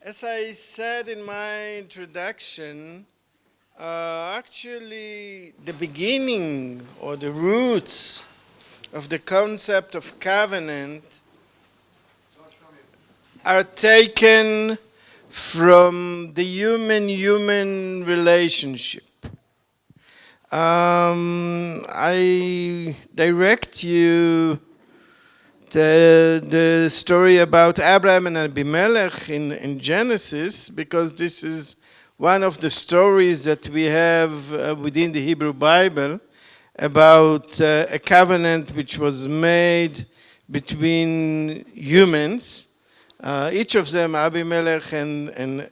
As I said in my introduction, actually the beginning or the roots of the concept of covenant are taken from the human-human relationship. I direct you the story about Abraham and Abimelech in Genesis, because this is one of the stories that we have within the Hebrew Bible about a covenant which was made between humans. Each of them, Abimelech and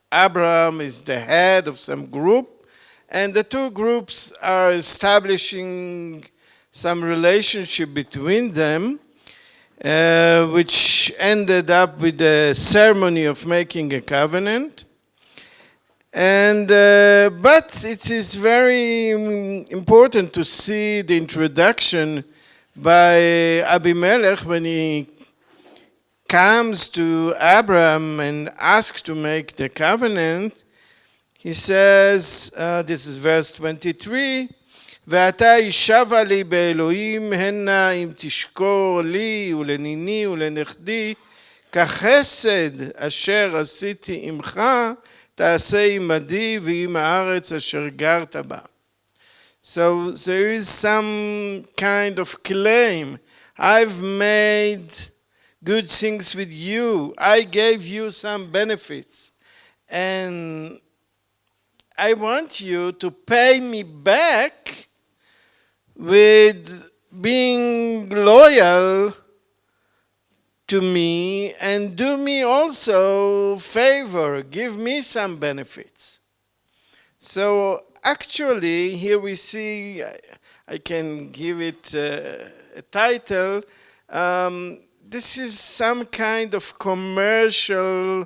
Abraham, is the head of some group, and the two groups are establishing some relationship between them, which ended up with the ceremony of making a covenant. And but it is very important to see the introduction by Abimelech when he comes to Abraham and asks to make the covenant. He says, this is verse 23, ואתה ישבה לי באלוהים הנה אם תשקור לי ולניני ולנכדי כחסד אשר עשיתי עמך תעשה עמדי ועם הארץ אשר גרת בה. So there is some kind of claim. I've made good things with you. I gave you some benefits. And I want you to pay me back with being loyal to me and do me also favor, give me some benefits. So actually here we see, I can give it a title, this is some kind of commercial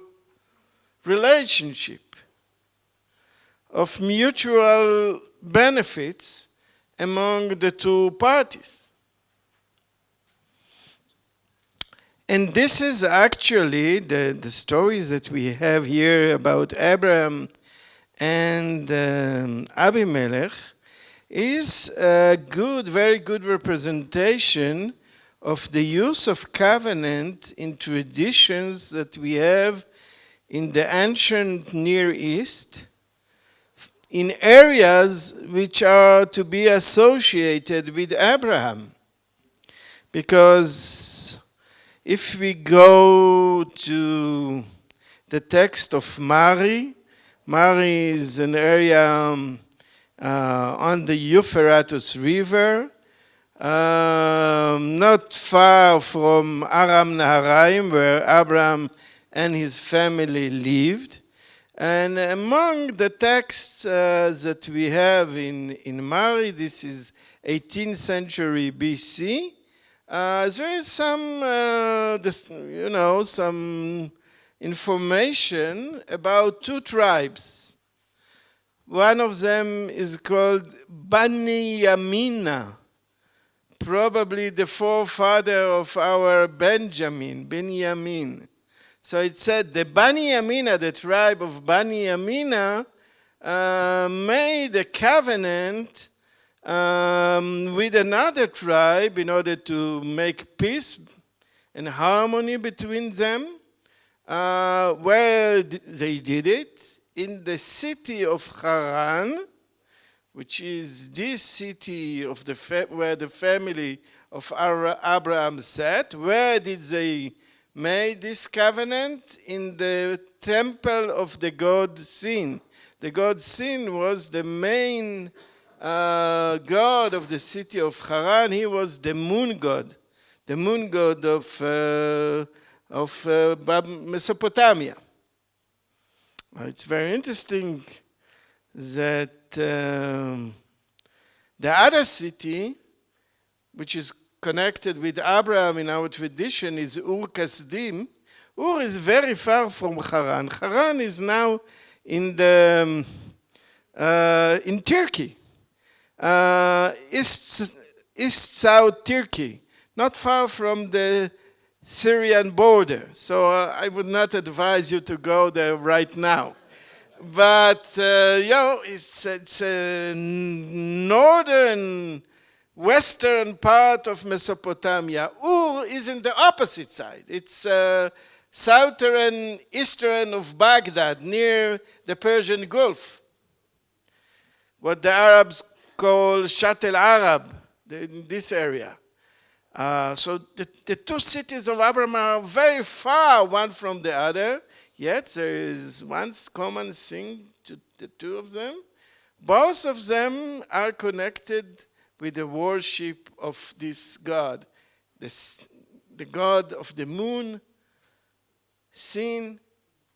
relationship of mutual benefits among the two parties. And this is actually the stories that we have here about Abraham and Abimelech is a good, very good representation of the use of covenant in traditions that we have in the ancient Near East, in areas which are to be associated with Abraham. Because if we go to the text of Mari, Mari is an area on the Euphrates River, not far from Aram Naharaim, where Abraham and his family lived. And among the texts that we have in Mari, this is 18th century BC, there is some information about two tribes. One of them is called Bani Yamina, probably the forefather of our Benjamin. So it said the Bani Yamina, the tribe of Bani Yamina, made a covenant with another tribe in order to make peace and harmony between them. Where they did it? In the city of Haran, which is this city of where the family of Abraham sat. Where did they made this covenant? In the temple of the god Sin. The god Sin was the main god of the city of Haran. He was the moon god of Mesopotamia. It's very interesting that the other city, which is connected with Abraham in our tradition, is Ur Kasdim. Ur is very far from Haran. Haran is now in Turkey, east-south Turkey, not far from the Syrian border. So I would not advise you to go there right now. But, it's a northern, western part of Mesopotamia. Ur is in the opposite side. It's southern, eastern of Baghdad, near the Persian Gulf. What the Arabs call Shat al-Arab, this area. So the two cities of Abraham are very far one from the other, yet there is one common thing to the two of them. Both of them are connected with the worship of this God, the God of the moon. Sin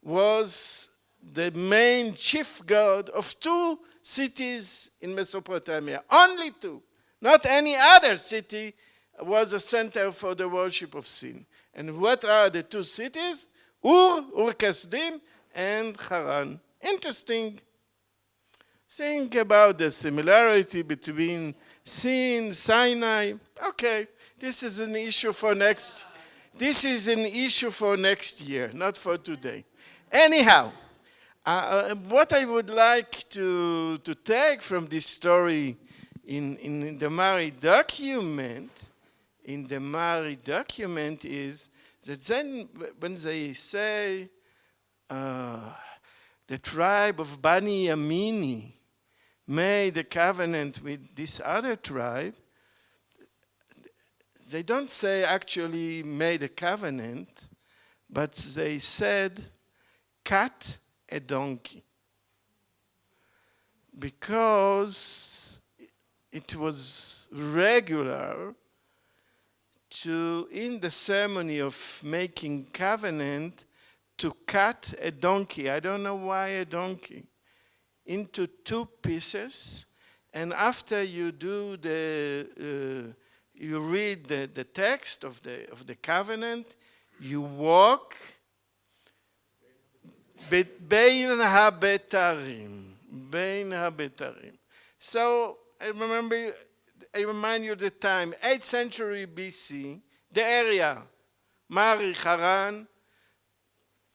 was the main chief god of two cities in Mesopotamia, only two. Not any other city was a center for the worship of Sin. And what are the two cities? Ur Kasdim, and Haran. Interesting. Think about the similarity between Sin, Sinai. Okay, this is an issue for next. This is an issue for next year, not for today. Anyhow, what I would like to take from this story in the Mari document, is that then when they say the tribe of Bani Yamini made a covenant with this other tribe, they don't say actually made a covenant, but they said cut a donkey. Because it was regular to, in the ceremony of making covenant, to cut a donkey. I don't know why a donkey. Into two pieces, and after you do you read the text of the covenant, you walk bein habetarim. So I remind you the time, 8th century BC, the area, Mari, Haran,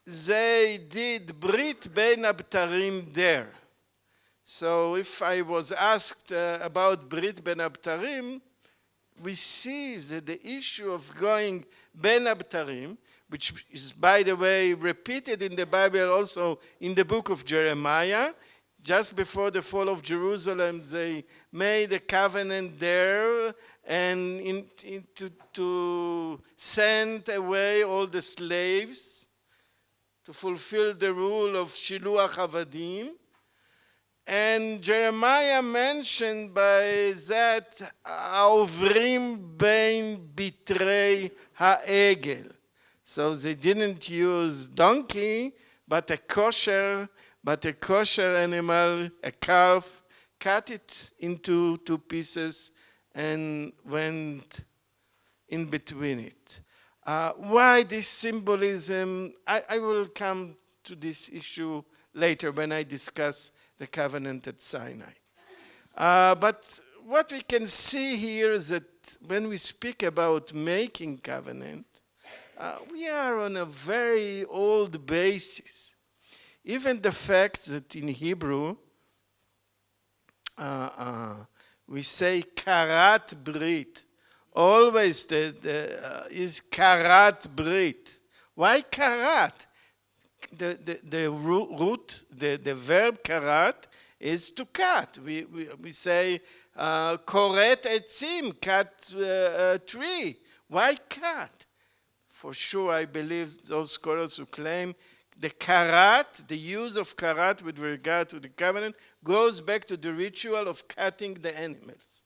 they did Brit bein habetarim there. So if I was asked about Brit ben Abtarim, we see that the issue of going ben Abtarim, which is, by the way, repeated in the Bible also in the book of Jeremiah, just before the fall of Jerusalem, they made a covenant there and to send away all the slaves to fulfill the rule of Shiluach Avadim. And Jeremiah mentioned by that, Auvrim bein bitrei ha'egel. So they didn't use donkey, but a kosher animal, a calf, cut it into two pieces and went in between it. Why this symbolism? I will come to this issue later when I discuss the covenant at Sinai. But what we can see here is that when we speak about making covenant, we are on a very old basis. Even the fact that in Hebrew, we say karat brit. Always is karat brit. Why karat? The root, the verb karat, is to cut. We say koret etzim, cut a tree. Why cut? For sure, I believe those scholars who claim the karat, the use of karat with regard to the covenant, goes back to the ritual of cutting the animals.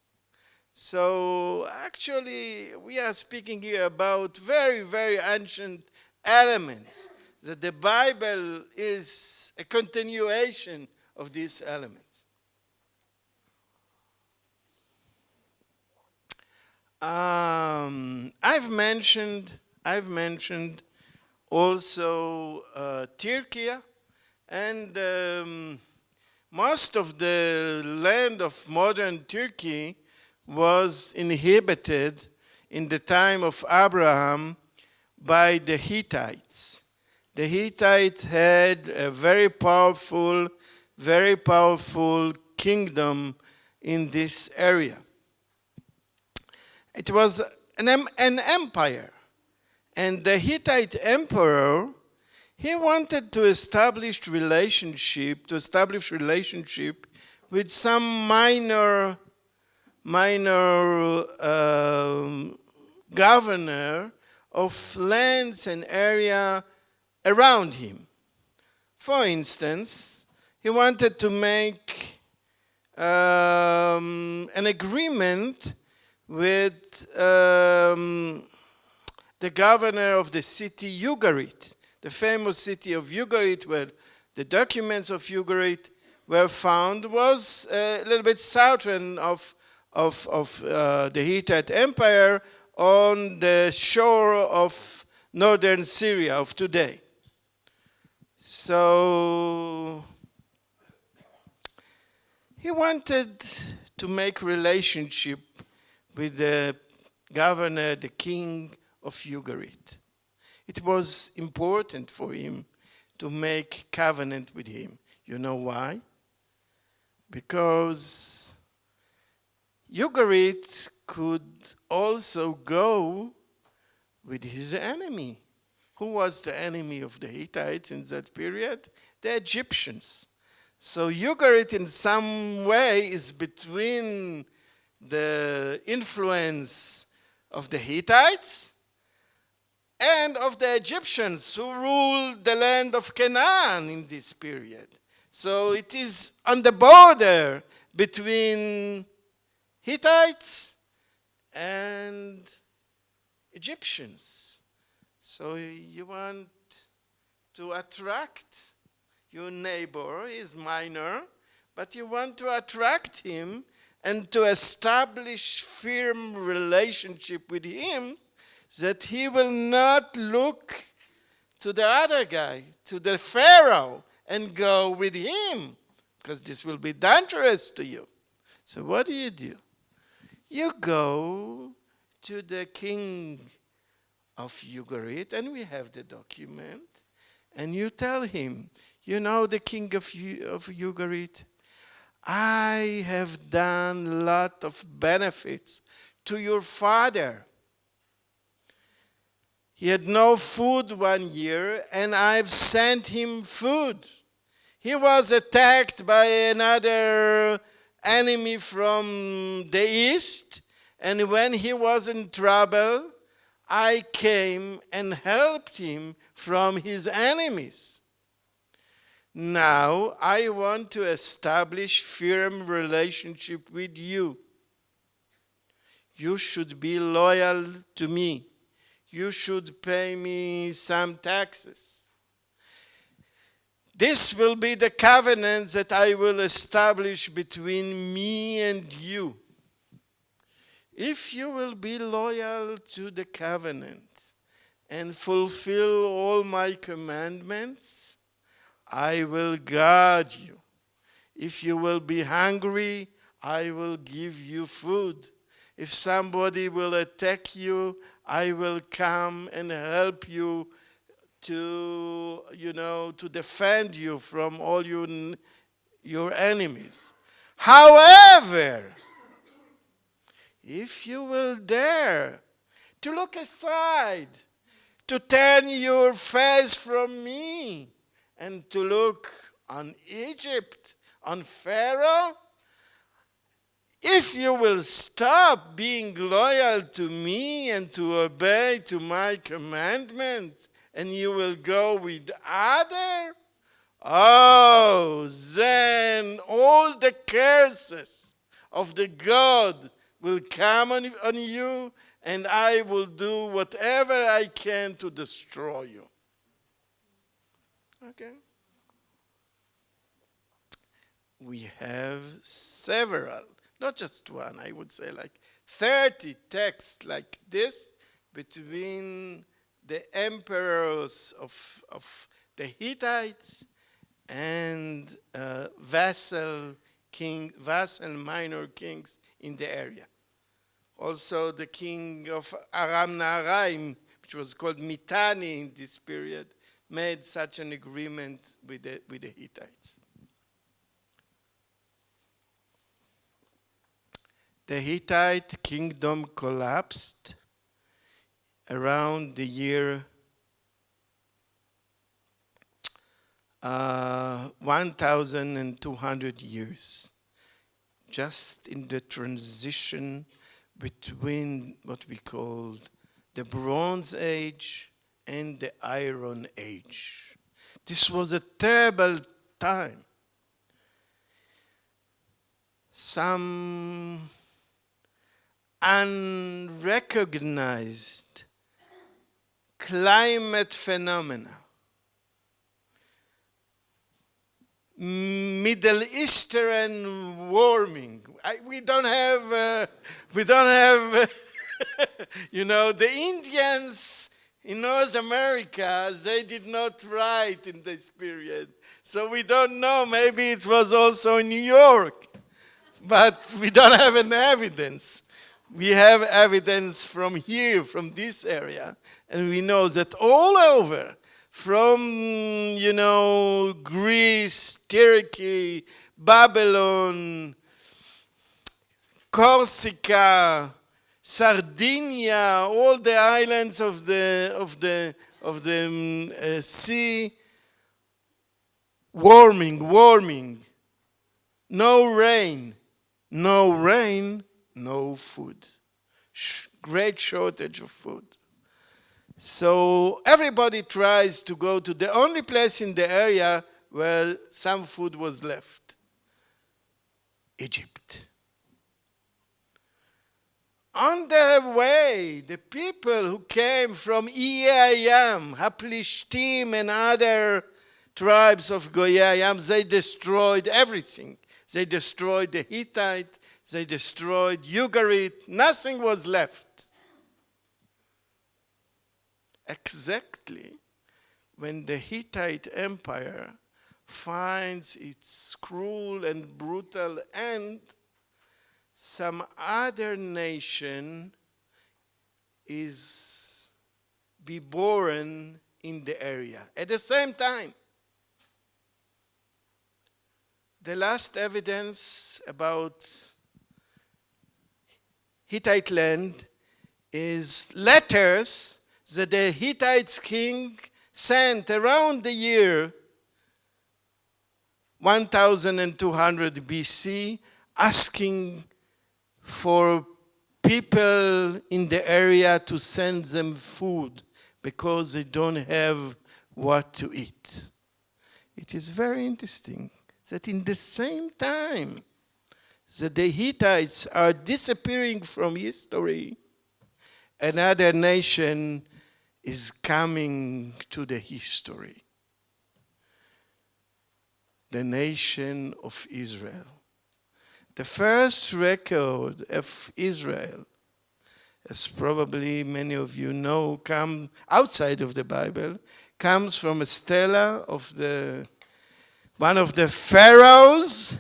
So actually, we are speaking here about very, very ancient elements, that the Bible is a continuation of these elements. I've mentioned also Turkey, and most of the land of modern Turkey was inhabited in the time of Abraham by the Hittites. The Hittites had a very powerful kingdom in this area. It was an empire. And the Hittite emperor, he wanted to establish relationship with some minor governor of lands and area around him. For instance, he wanted to make an agreement with the governor of the city Ugarit, the famous city of Ugarit, where the documents of Ugarit were found, was a little bit southern of the Hittite Empire on the shore of northern Syria of today. So he wanted to make relationship with the governor, the king of Ugarit. It was important for him to make covenant with him. You know why? Because Ugarit could also go with his enemy. Who was the enemy of the Hittites in that period? The Egyptians. So Ugarit in some way is between the influence of the Hittites and of the Egyptians who ruled the land of Canaan in this period. So it is on the border between Hittites and Egyptians. So you want to attract your neighbor, he is minor, but you want to attract him and to establish firm relationship with him, that he will not look to the other guy, to the Pharaoh, and go with him, because this will be dangerous to you. So what do? You go to the king of Ugarit, and we have the document, and you tell him, you know, the king of Ugarit, I have done a lot of benefits to your father. He had no food one year, and I've sent him food. He was attacked by another enemy from the east, and when he was in trouble, I came and helped him from his enemies. Now I want to establish firm relationship with you. You should be loyal to me. You should pay me some taxes. This will be the covenant that I will establish between me and you. If you will be loyal to the covenant and fulfill all my commandments, I will guard you. If you will be hungry, I will give you food. If somebody will attack you, I will come and help you to defend you from all your enemies. However, if you will dare to look aside, to turn your face from me, and to look on Egypt, on Pharaoh, if you will stop being loyal to me and to obey to my commandment, and you will go with other, then all the curses of the God will come on you, and I will do whatever I can to destroy you. Okay? We have several, not just one, I would say like 30 texts like this between the emperors of the Hittites and vassal minor kings in the area. Also the king of Aram Naharaim which was called Mitanni in this period, made such an agreement with the Hittites. The Hittite kingdom collapsed around the year 1,200 years, just in the transition between what we called the Bronze Age and the Iron Age. This was a terrible time. Some unrecognized climate phenomena, Middle Eastern warming. We don't have, you know, the Indians in North America, they did not write in this period. So we don't know, maybe it was also in New York. But we don't have any evidence. We have evidence from here, from this area. And we know that all over, from, you know, Greece, Turkey, Babylon, Corsica, Sardinia, all the islands of the sea, warming, no rain, no food, great shortage of food. So everybody tries to go to the only place in the area where some food was left, Egypt. On their way, the people who came from Iyayam, Haplishtim, and other tribes of Goyayam, they destroyed everything. They destroyed the Hittite, they destroyed Ugarit, nothing was left. Exactly when the Hittite Empire finds its cruel and brutal end, some other nation is be born in the area at the same time. The last evidence about Hittite land is letters that the Hittite king sent around the year 1200 BC, asking for people in the area to send them food because they don't have what to eat. It is very interesting that in the same time that the Hittites are disappearing from history, another nation is coming to the history. The nation of Israel. The first record of Israel, as probably many of you know, come outside of the Bible, comes from a stela of one of the pharaohs.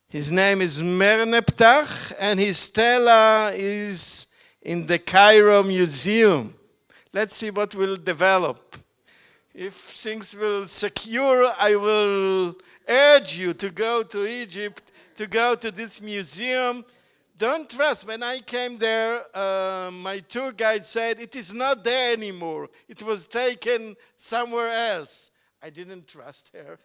His name is Merneptah, and his stela is in the Cairo Museum. Let's see what will develop. If things will secure, I will urge you to go to Egypt, to go to this museum. Don't trust. When I came there, my tour guide said, it is not there anymore. It was taken somewhere else. I didn't trust her.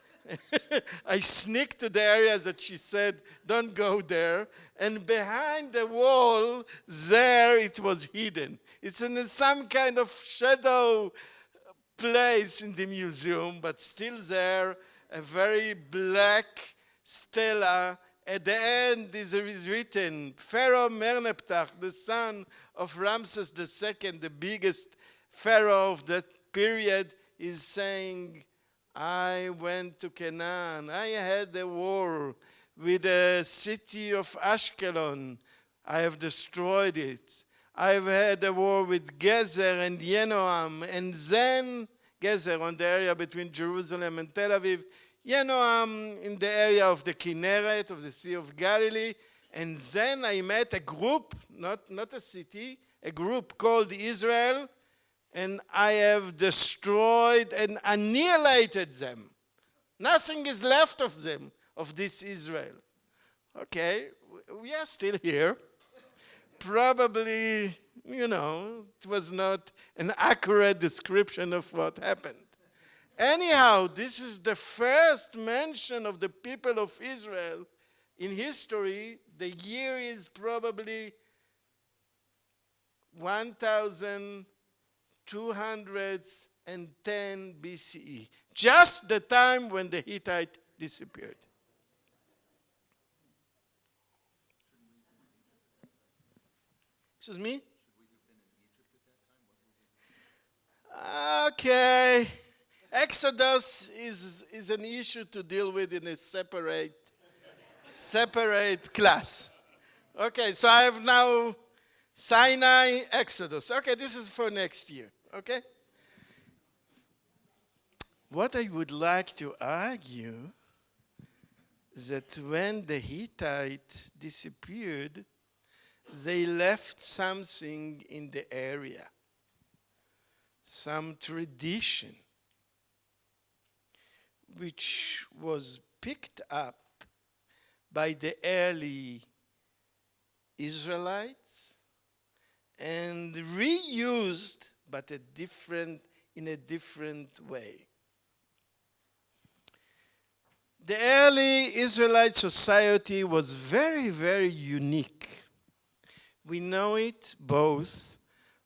I sneaked to the area that she said, don't go there. And behind the wall, there it was hidden. It's in some kind of shadow place in the museum, but still there, a very black stela. At the end is written, Pharaoh Merneptah, the son of Ramses II, the biggest pharaoh of that period, is saying, I went to Canaan. I had a war with the city of Ashkelon. I have destroyed it. I've had a war with Gezer and Yenoam, and then Gezer on the area between Jerusalem and Tel Aviv, Yenoam in the area of the Kinneret, of the Sea of Galilee, And then I met a group, not a city, a group called Israel, and I have destroyed and annihilated them. Nothing is left of them, of this Israel. Okay, we are still here. Probably, it was not an accurate description of what happened. Anyhow, this is the first mention of the people of Israel in history. The year is probably 1210 BCE, just the time when the Hittite disappeared. Excuse me? Okay. Exodus is an issue to deal with in a separate class. Okay, so I have now Sinai, Exodus. Okay, this is for next year. Okay? What I would like to argue is that when the Hittites disappeared, they left something in the area, some tradition, which was picked up by the early Israelites and reused, but in a different way. The early Israelite society was very, very unique. We know it both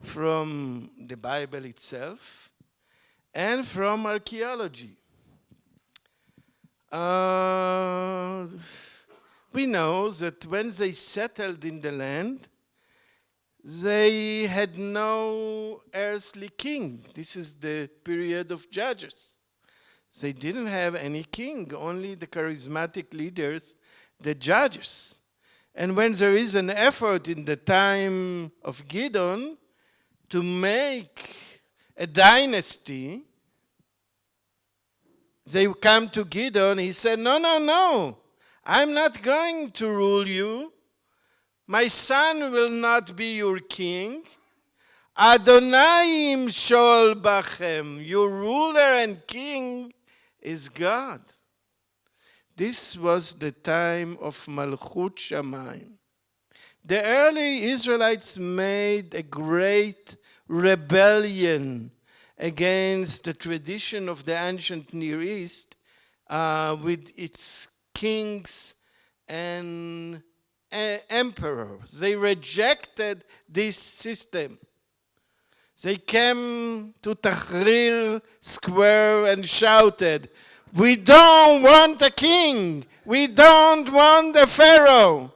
from the Bible itself and from archaeology. We know that when they settled in the land, they had no earthly king. This is the period of Judges. They didn't have any king, only the charismatic leaders, the judges. And when there is an effort in the time of Gideon to make a dynasty, they come to Gideon. He said, no, I'm not going to rule you. My son will not be your king. Adonai Shol Bachem, your ruler and king is God. This was the time of Malchut Shamayim. The early Israelites made a great rebellion against the tradition of the ancient Near East with its kings and emperors. They rejected this system. They came to Tahrir Square and shouted, "We don't want a king. We don't want a pharaoh."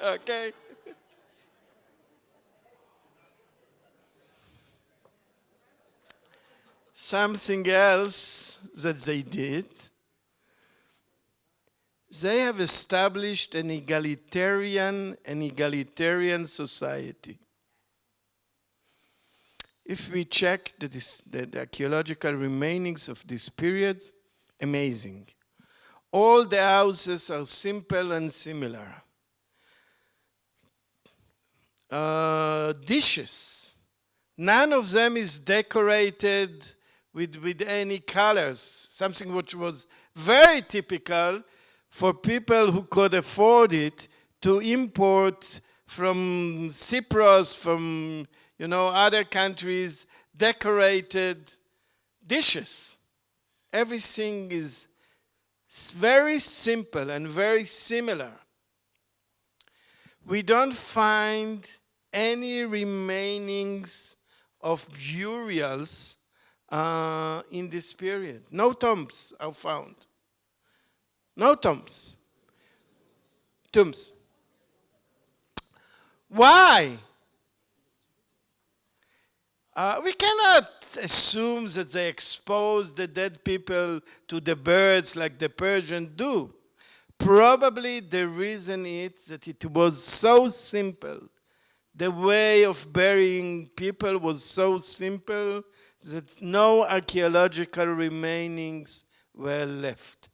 Okay? Something else that they did, they have established an egalitarian society. If we check the archaeological remainings of this period, amazing. All the houses are simple and similar. Dishes, none of them is decorated with any colors, something which was very typical for people who could afford it to import from Cyprus, from other countries, decorated dishes. Everything is very simple and very similar. We don't find any remainings of burials in this period. No tombs are found. No tombs. Why? We cannot assume that they expose the dead people to the birds like the Persians do. Probably the reason is that it was so simple. The way of burying people was so simple that no archaeological remainings were left.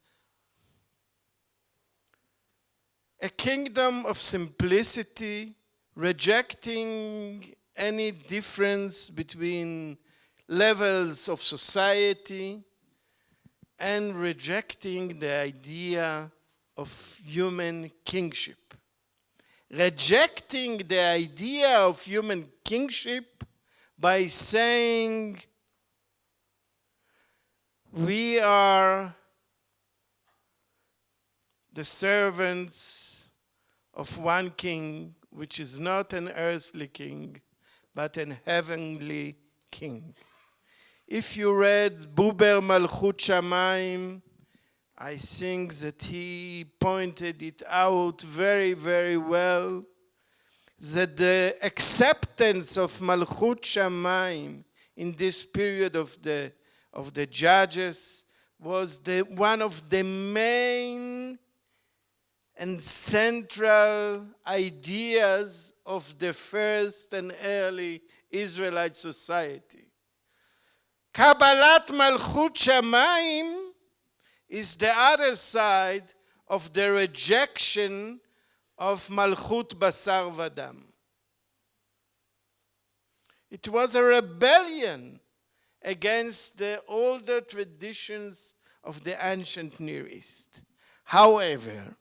a kingdom of simplicity, rejecting any difference between levels of society, and rejecting the idea of human kingship. Rejecting the idea of human kingship by saying we are the servants of one king, which is not an earthly king, but an heavenly king. If you read Buber Malchut Shamayim, I think that he pointed it out very, very well, that the acceptance of Malchut Shamayim in this period of the judges was one of the main and central ideas of the first and early Israelite society. Kabbalat Malchut Shamayim is the other side of the rejection of Malchut Basar Vadam. It was a rebellion against the older traditions of the ancient Near East. However,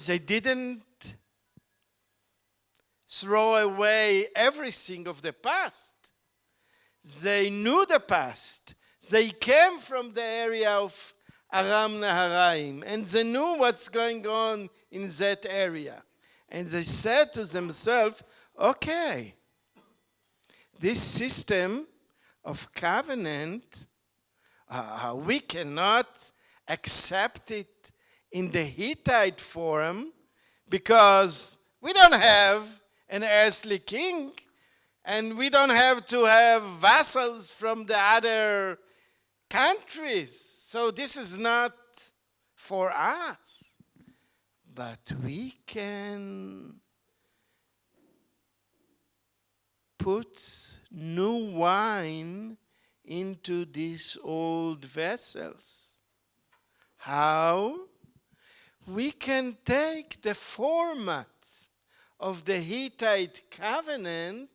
they didn't throw away everything of the past. They knew the past. They came from the area of Aram Naharaim, and they knew what's going on in that area. And they said to themselves, okay, this system of covenant, we cannot accept it in the Hittite form because we don't have an earthly king, and we don't have to have vassals from the other countries. So this is not for us. But we can put new wine into these old vessels. How? We can take the format of the Hittite covenant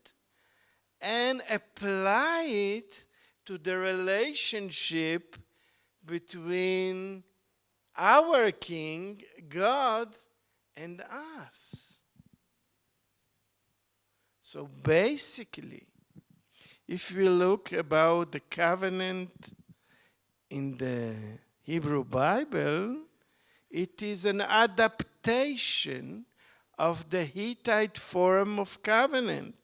and apply it to the relationship between our king, God, and us. So basically, if we look about the covenant in the Hebrew Bible, it is an adaptation of the Hittite form of covenant.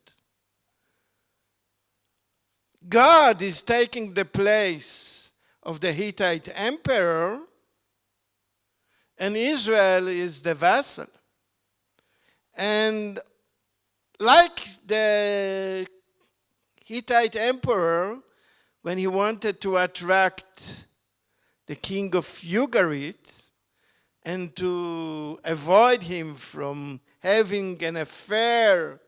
God is taking the place of the Hittite emperor, and Israel is the vassal. And like the Hittite emperor, when he wanted to attract the king of Ugarit and to avoid him from having an affair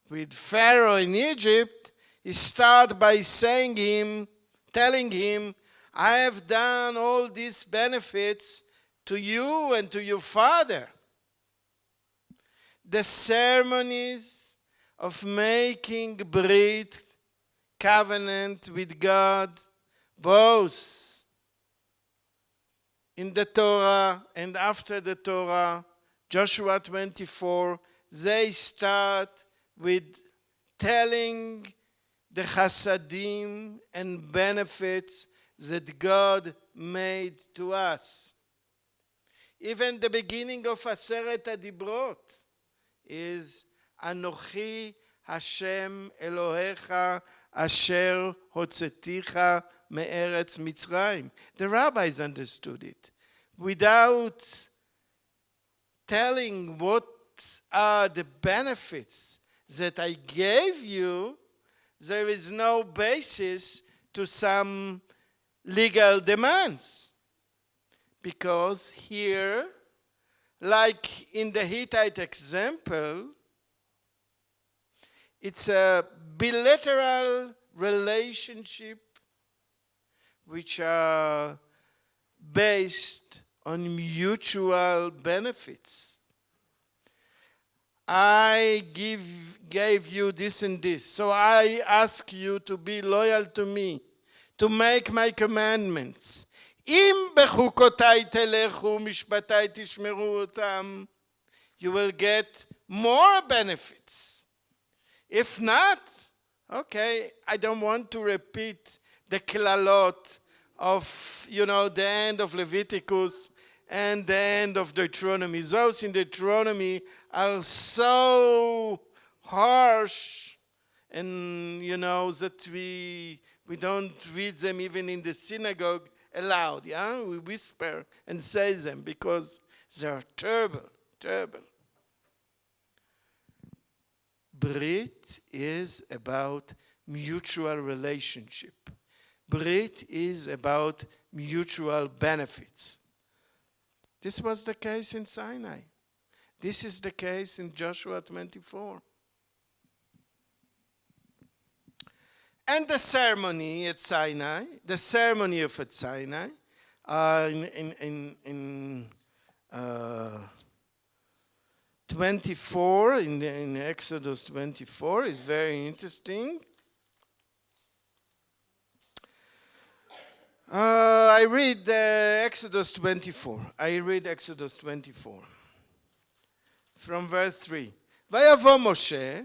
with Pharaoh in Egypt, he started by telling him, I have done all these benefits to you and to your father. The ceremonies of making Brit, covenant with God, both in the Torah and after the Torah, Joshua 24, they start with telling the chasadim and benefits that God made to us. Even the beginning of Aseret HaDibrot is Anochi Hashem Elohecha Asher Hotzeticha Me'eretz Mitzrayim. The rabbis understood it. Without telling what are the benefits that I gave you, there is no basis to some legal demands. Because here, like in the Hittite example, it's a bilateral relationship which are based on mutual benefits. I gave you this and this, so I ask you to be loyal to me, to make my commandments. אם בחוקותיי תלכו, משפטיי תשמרו אותם, you will get more benefits. If not, okay, I don't want to repeat the klalot of, the end of Leviticus and the end of Deuteronomy. Those in Deuteronomy are so harsh, and that we don't read them even in the synagogue aloud. We whisper and say them because they are terrible. Brit is about mutual relationship. Brit is about mutual benefits. This was the case in Sinai. This is the case in Joshua 24. And the ceremony at Sinai, the ceremony of at Sinai, in 24, in Exodus 24, is very interesting. I read Exodus 24. I read Exodus 24. From verse 3. ויבוא משה,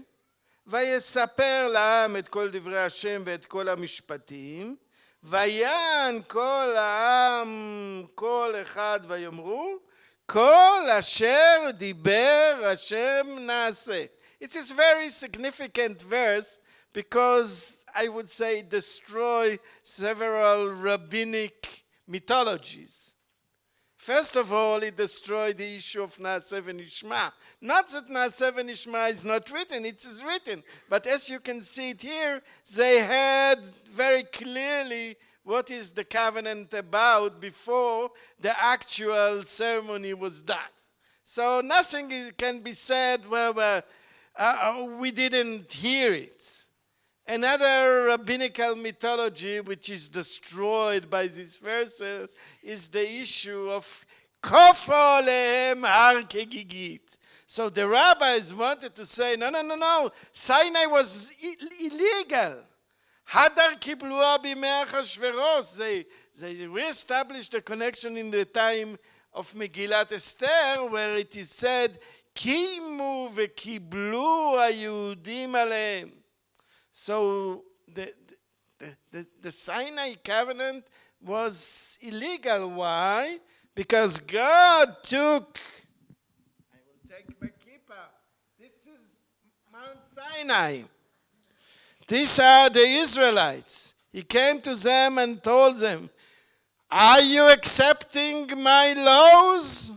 ויספר לעם את כל דברי השם ואת כל המשפטים, ויען כל העם כל אחד ויאמרו, כל אשר דיבר השם נעשה. It is a very significant verse because I would say destroy several rabbinic mythologies. First of all, it destroyed the issue of Naaseh v'Nishma. Not that Naaseh v'Nishma is not written, it is written. But as you can see it here, they heard very clearly what is the covenant about before the actual ceremony was done. So nothing can be said, we didn't hear it. Another rabbinical mythology which is destroyed by this verse is the issue of Kofo lehem har kegigit. So the rabbis wanted to say, no, Sinai was illegal. Hadar kiblua b'mei Achashverosh. They reestablished the connection in the time of Megillat Esther, where it is said, Kimu v'kiblu hayudim aleim. So the Sinai covenant was illegal. Why? Because God took, I will take my kippah. This is Mount Sinai. These are the Israelites. He came to them and told them, are you accepting my laws?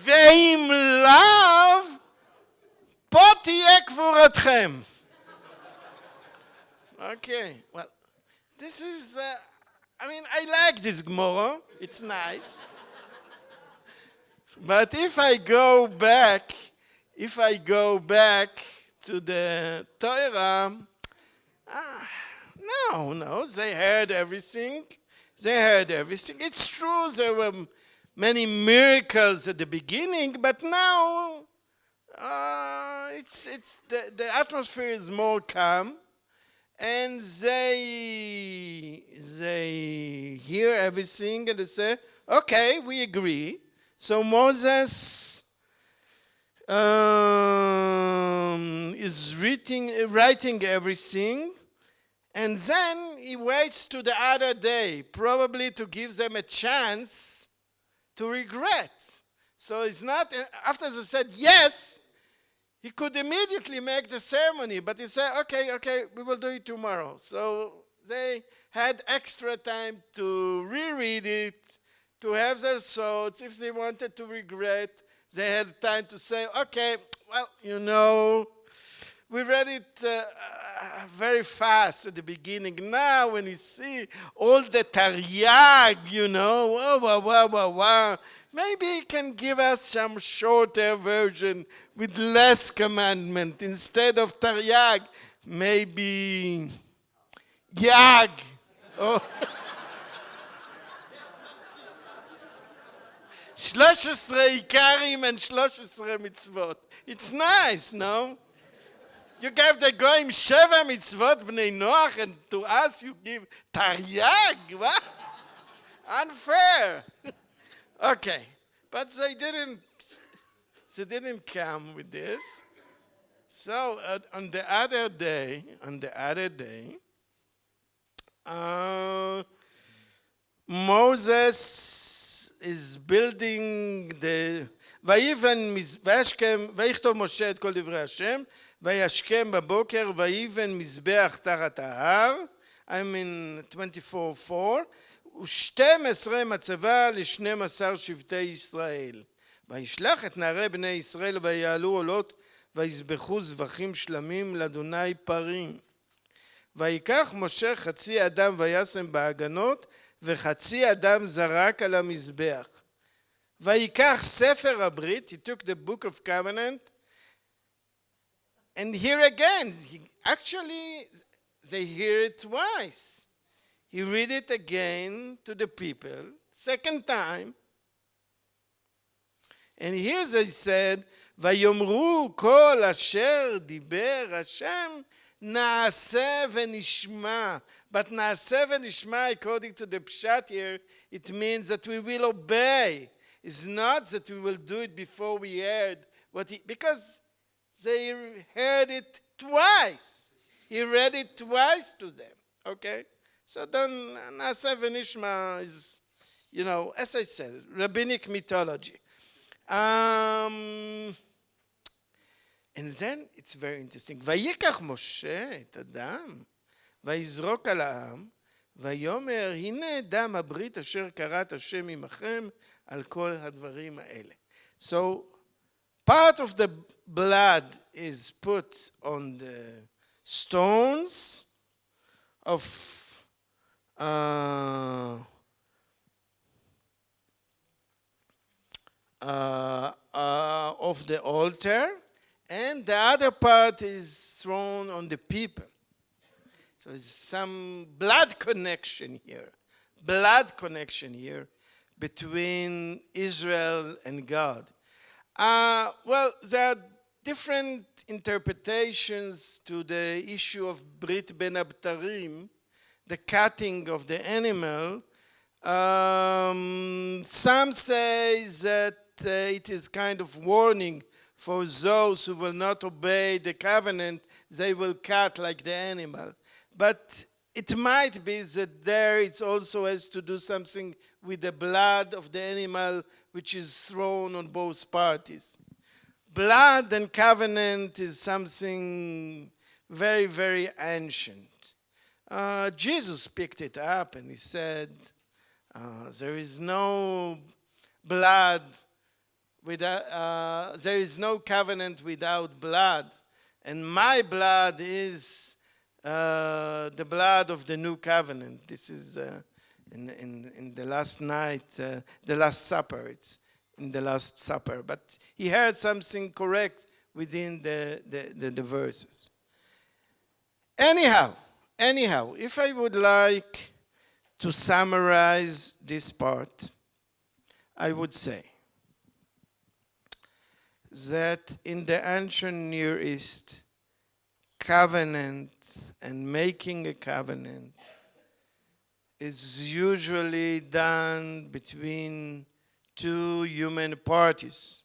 ואם לאו, פה תהיה קבורתכם. Okay, well, this is, I like this Gemara. It's nice. But if I go back to the Torah, no, they heard everything. It's true, there were many miracles at the beginning, but now it's the atmosphere is more calm, and they hear everything and they say, okay, we agree. So Moses is writing everything, and then he waits to the other day, probably to give them a chance to regret. So it's not, after they said yes, he could immediately make the ceremony, but he said, okay, we will do it tomorrow. So they had extra time to reread it, to have their thoughts. If they wanted to regret, they had time to say, okay, well, we read it very fast at the beginning. Now when you see all the Taryag, wow, maybe he can give us some shorter version with less commandment. Instead of Taryag, maybe Yag. Oh. 13 Ikarim and 13 mitzvot. It's nice, no? You gave the Goyim 7 mitzvot, Bnei Noach, and to us you give Taryag. What? Unfair. Okay, but they didn't come with this. So on the other day, Moses is building the ויכתוב משה את כל דברי השם וישכם בבוקר ויבן מזבח תחת ההר. I'm in 24:4. ו12 מצבה ל12 שבטי ישראל. וישלח את נערי בני ישראל ויעלו עולות ויזבחו זבחים שלמים לאדוני פרים. ויקח משה חצי אדם וישם בהגנות וחצי אדם זרק על המזבח. ויקח ספר הברית, he took the book of covenant, and here again, actually they hear it twice. He read it again to the people, second time, and here they said, ויאמרו כל אשר דיבר השם נעשה ונשמע. But נעשה ונשמע, according to the pshat here, it means that we will obey. It's not that we will do it before we heard what he, because they heard it twice. He read it twice to them. Okay? So then נעשה ונשמע is, you know, as I said, rabbinic mythology. And then it's very interesting. ויקח משה את הדם, ויזרוק על העם, ויאמר, הנה דם הברית אשר כרת השם עמכם על כל הדברים האלה. So, part of the blood is put on the stones of the altar, and the other part is thrown on the people. So there's some blood connection here between Israel and God. Well, there are different interpretations to the issue of Brit Ben Abtarim, the cutting of the animal. Some say that it is kind of warning for those who will not obey the covenant, they will cut like the animal. But it might be that there it also has to do something with the blood of the animal which is thrown on both parties. Blood and covenant is something very, very ancient. Jesus picked it up and he said, there is no blood without, there is no covenant without blood, and my blood is the blood of the new covenant. This is in the last night, the Last Supper. It's in the Last Supper, but he had something correct within the verses. Anyhow, if I would like to summarize this part, I would say that in the ancient Near East, covenant and making a covenant is usually done between two human parties.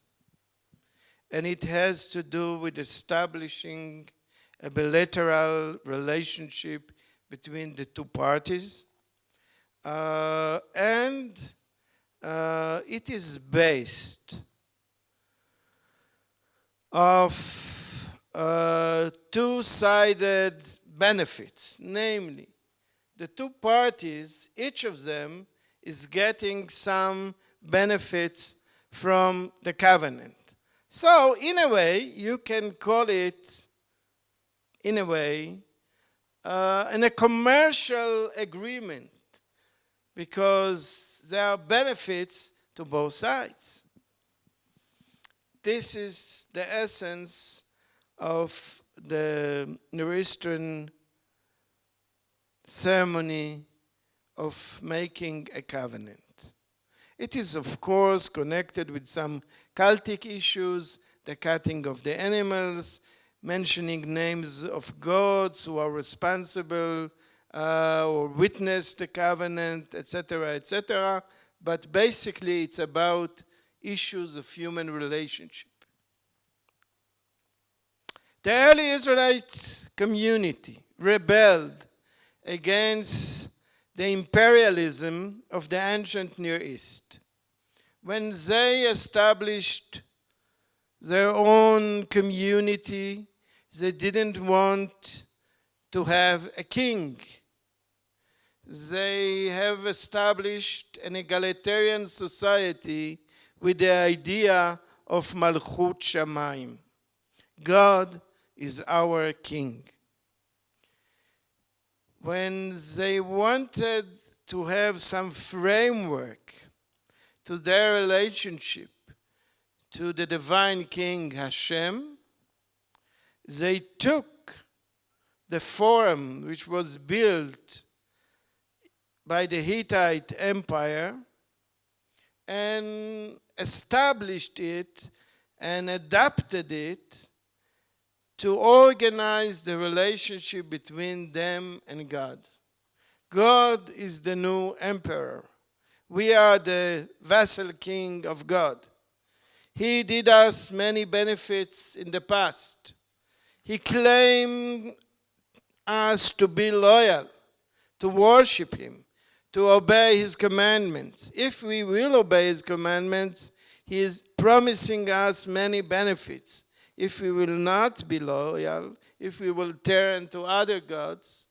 And it has to do with establishing a bilateral relationship between the two parties. And it is based of two-sided benefits, namely, the two parties, each of them is getting some benefits from the covenant. So, in a way, you can call it, in a way, in a commercial agreement, because there are benefits to both sides. This is the essence of the Near Eastern ceremony of making a covenant. It is, of course, connected with some cultic issues, the cutting of the animals, mentioning names of gods who are responsible or witness the covenant, etc., etc. But basically, it's about issues of human relationship. The early Israelite community rebelled against the imperialism of the ancient Near East. When they established their own community, they didn't want to have a king. They have established an egalitarian society with the idea of Malchut Shamayim. God is our king. When they wanted to have some framework to their relationship to the divine king Hashem, they took the forum which was built by the Hittite Empire and established it and adapted it to organize the relationship between them and God. God is the new emperor. We are the vassal king of God. He did us many benefits in the past. He claimed us to be loyal, to worship him, to obey his commandments. If we will obey his commandments, he is promising us many benefits. If we will not be loyal, if we will turn to other gods,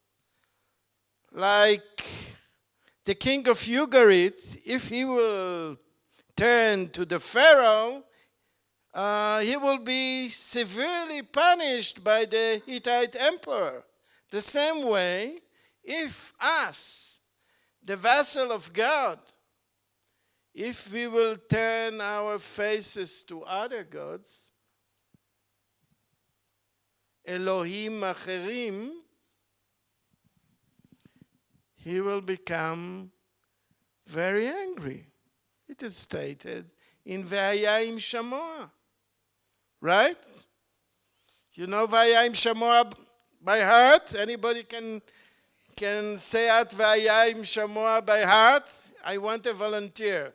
like the king of Ugarit, if he will turn to the Pharaoh, he will be severely punished by the Hittite emperor. The same way, if us, the vassal of God, if we will turn our faces to other gods, Elohim Acherim, he will become very angry. It is stated in Vayayim Shamoah. Right? You know Vayayim Shamoah by heart? Anybody can say out Vayayim Shamoah by heart? I want a volunteer.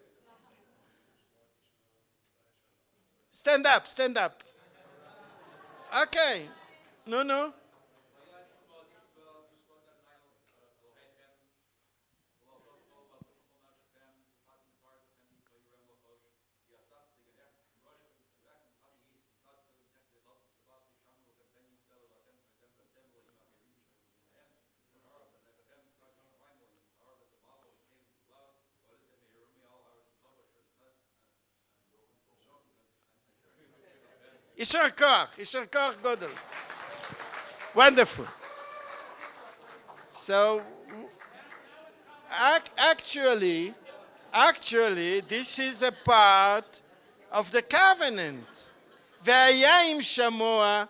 Stand up, stand up. Okay. No. Yisher Koach Godel. Wonderful. So, actually, this is a part of the covenant. Vayayim Shamoah,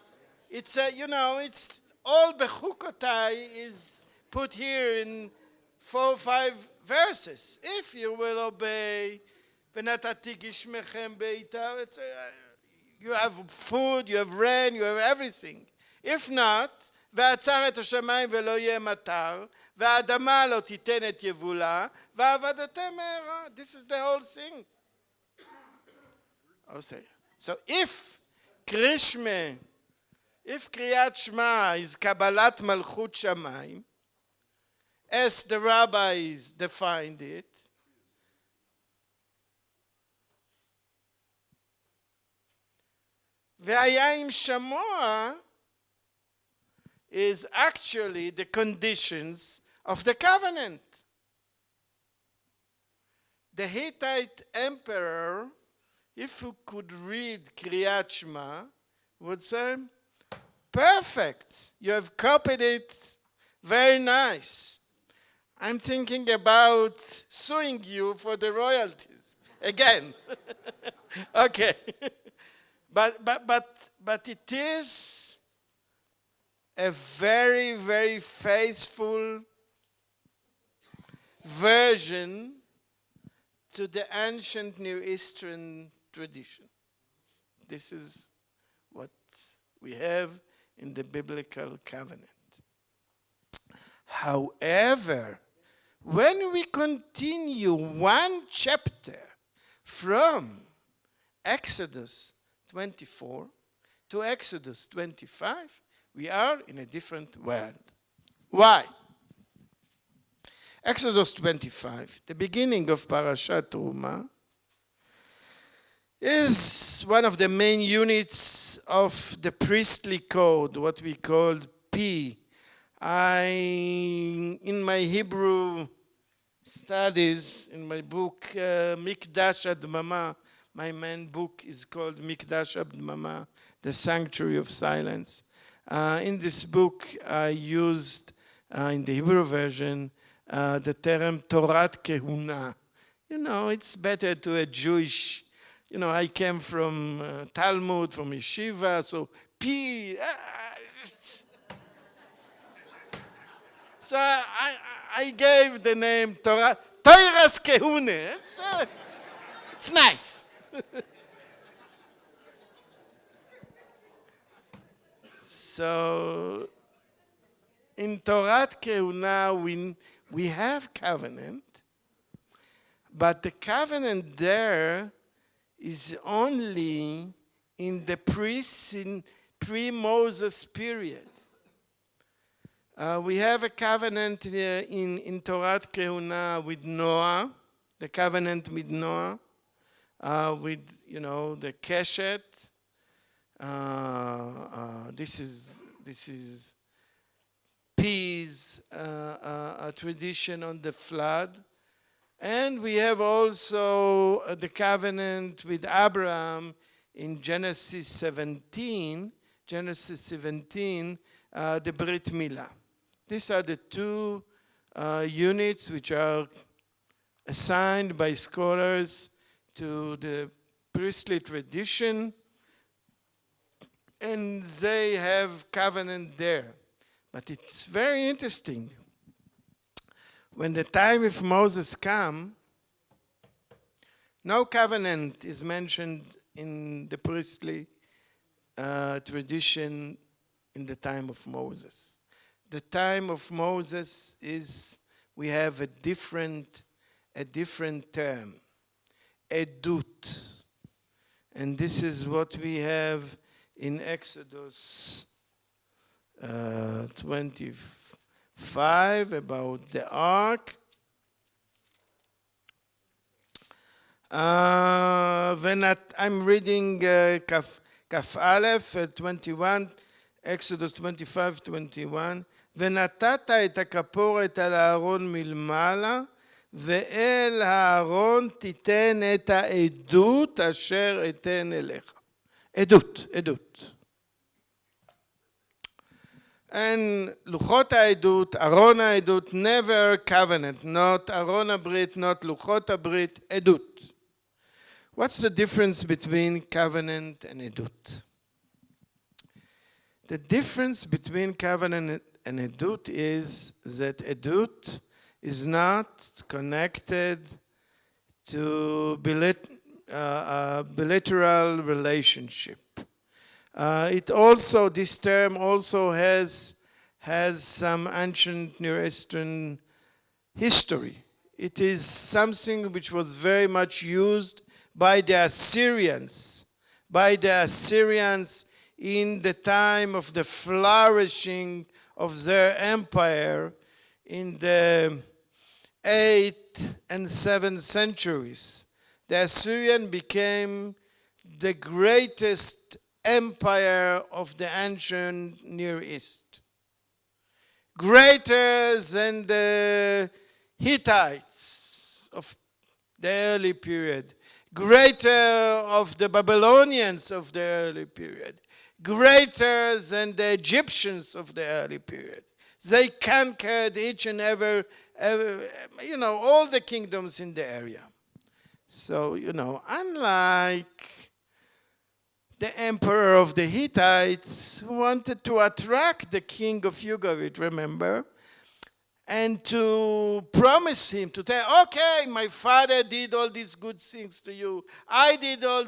it's it's all Bechukotai is put here in 4 or 5 verses. If you will obey, V'natati gishmechem beita, you have food, you have rain, you have everything. If not, ועצר את השמיים ולא יהיה מטר, והאדמה לא תיתן את יבולה, ועבדתם מהרה. This is the whole thing. So if Kriyat Shema is Kabbalat Malchut Shamayim, as the rabbis defined it, Vayayim Shamoah is actually the conditions of the covenant. The Hittite emperor, if you could read Kriyat Shema, would say, perfect, you have copied it, very nice. I'm thinking about suing you for the royalties again. Okay. But it is a very, very faithful version to the ancient Near Eastern tradition. This is what we have in the biblical covenant. However, when we continue one chapter from Exodus 24 to Exodus 25, we are in a different world. Why? Exodus 25, the beginning of Parashat Truma, is one of the main units of the priestly code, what we call P. In my Hebrew studies, in my book, Mikdash Admama, my main book is called Mikdash Admama, The Sanctuary of Silence. In this book, I used, in the Hebrew version, the term Torat Kehuna. You know, it's better to a Jewish, you know, I came from Talmud, from Yeshiva, so P. So I gave the name Toras Kehune. It's nice. So in Torat Kehuna, we have covenant, but the covenant there is only in the pre-Moses period. We have a covenant in Torat Kehuna with Noah, the covenant with Noah, with, you know, the Keshet. This is P's a tradition on the flood. And we have also the covenant with Abraham in Genesis 17, the Brit Milah. These are the two units which are assigned by scholars to the priestly tradition, and they have covenant there. But it's very interesting. When the time of Moses come, no covenant is mentioned in the priestly tradition in the time of Moses. The time of Moses is, we have a different term, edut. And this is what we have in Exodus 25 about the ark. I'm reading Kaf Aleph 21, Exodus 25:21. ונתת את הכפורת על הארון מלמעלה, ואל הארון תיתן את העדות אשר אתן אליך. עדות. And לוחות העדות, ארון העדות, never covenant, not ארון הברית, not לוחות הברית, עדות. What's the difference between covenant and עדות? The difference between covenant and edut is that edut is not connected to bilateral relationship. This term also has some ancient Near Eastern history. It is something which was very much used by the Assyrians in the time of the flourishing of their empire in the 8th and 7th centuries. The Assyrian became the greatest empire of the ancient Near East. Greater than the Hittites of the early period. Greater of the Babylonians of the early period. Greater than the Egyptians of the early period. They conquered each and every, all the kingdoms in the area. So, unlike the emperor of the Hittites, who wanted to attract the king of Ugarit, remember? And to promise him, to tell, okay, my father did all these good things to you. I did all,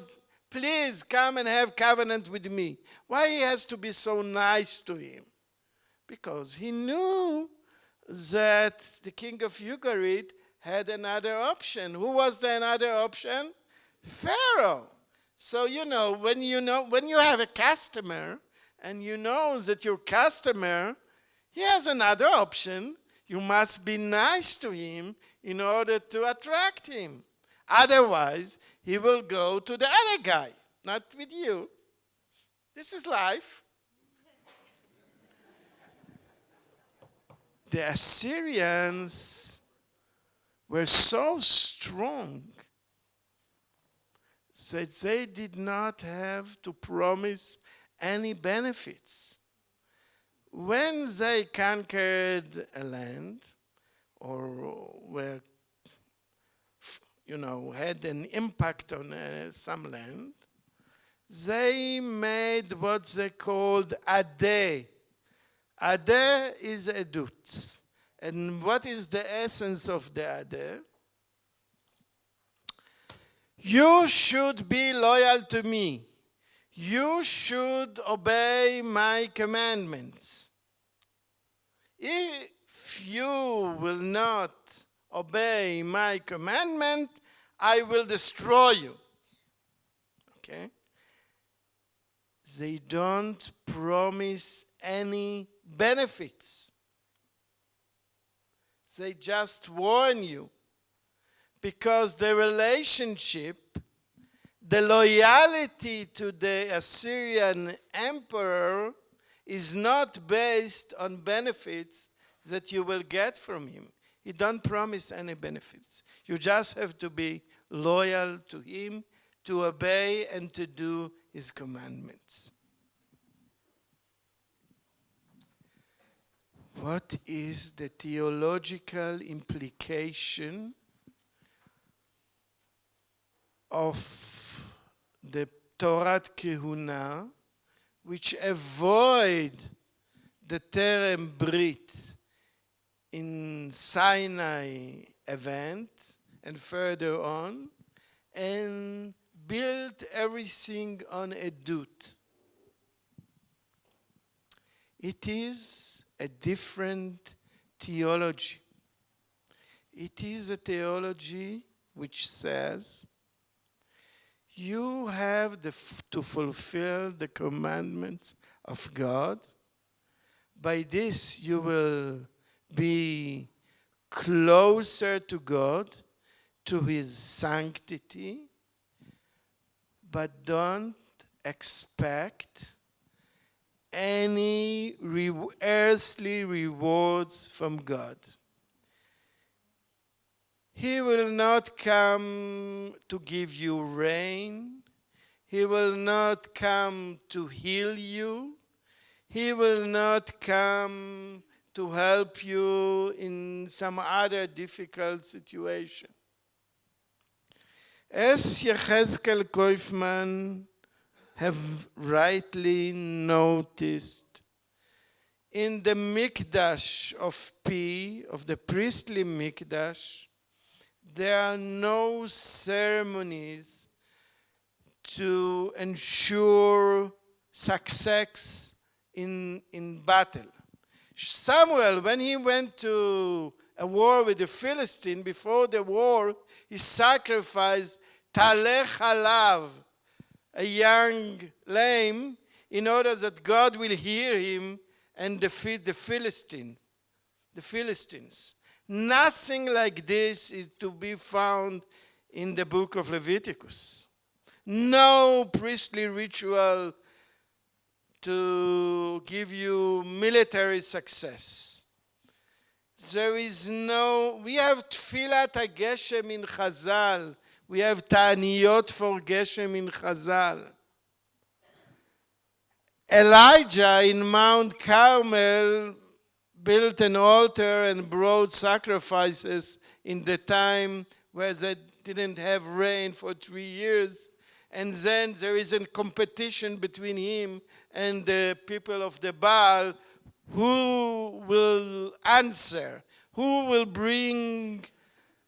please come and have covenant with me. Why he has to be so nice to him? Because he knew that the king of Ugarit had another option. Who was the another option? Pharaoh. So when you have a customer and you know that your customer, he has another option, you must be nice to him in order to attract him. Otherwise, he will go to the other guy, not with you. This is life. The Assyrians were so strong that they did not have to promise any benefits. When they conquered a land or were, had an impact on some land, they made what they called adeh. Adeh is edut. And what is the essence of the adeh? You should be loyal to me. You should obey my commandments. If you will not obey my commandment, I will destroy you. Okay? They don't promise any benefits. They just warn you. Because the relationship, the loyalty to the Assyrian emperor is not based on benefits that you will get from him. He don't promise any benefits. You just have to be loyal to him, to obey and to do his commandments. What is the theological implication of the Torat Kehuna, which avoid the Terem Brit in Sinai event and further on, and build everything on Edut? It is a different theology. It is a theology which says you have to fulfill the commandments of God. By this you will be closer to God, to his sanctity, but don't expect any earthly rewards from God. He will not come to give you rain. He will not come to heal you. He will not come to help you in some other difficult situation. As Yechezkel Kaufman have rightly noticed, in the Mikdash of P, of the priestly Mikdash, there are no ceremonies to ensure success in battle. Samuel, when he went to a war with the Philistine, before the war, he sacrificed Taleh Halav, a young lamb, in order that God will hear him and defeat the Philistines. Nothing like this is to be found in the book of Leviticus. No priestly ritual to give you military success. There is no, we have Tfilat HaGeshem in Chazal. We have Ta'aniyot for Geshem in Chazal. Elijah in Mount Carmel built an altar and brought sacrifices in the time where they didn't have rain for 3 years. and then there is a competition between him and the people of the Baal, who will answer, who will bring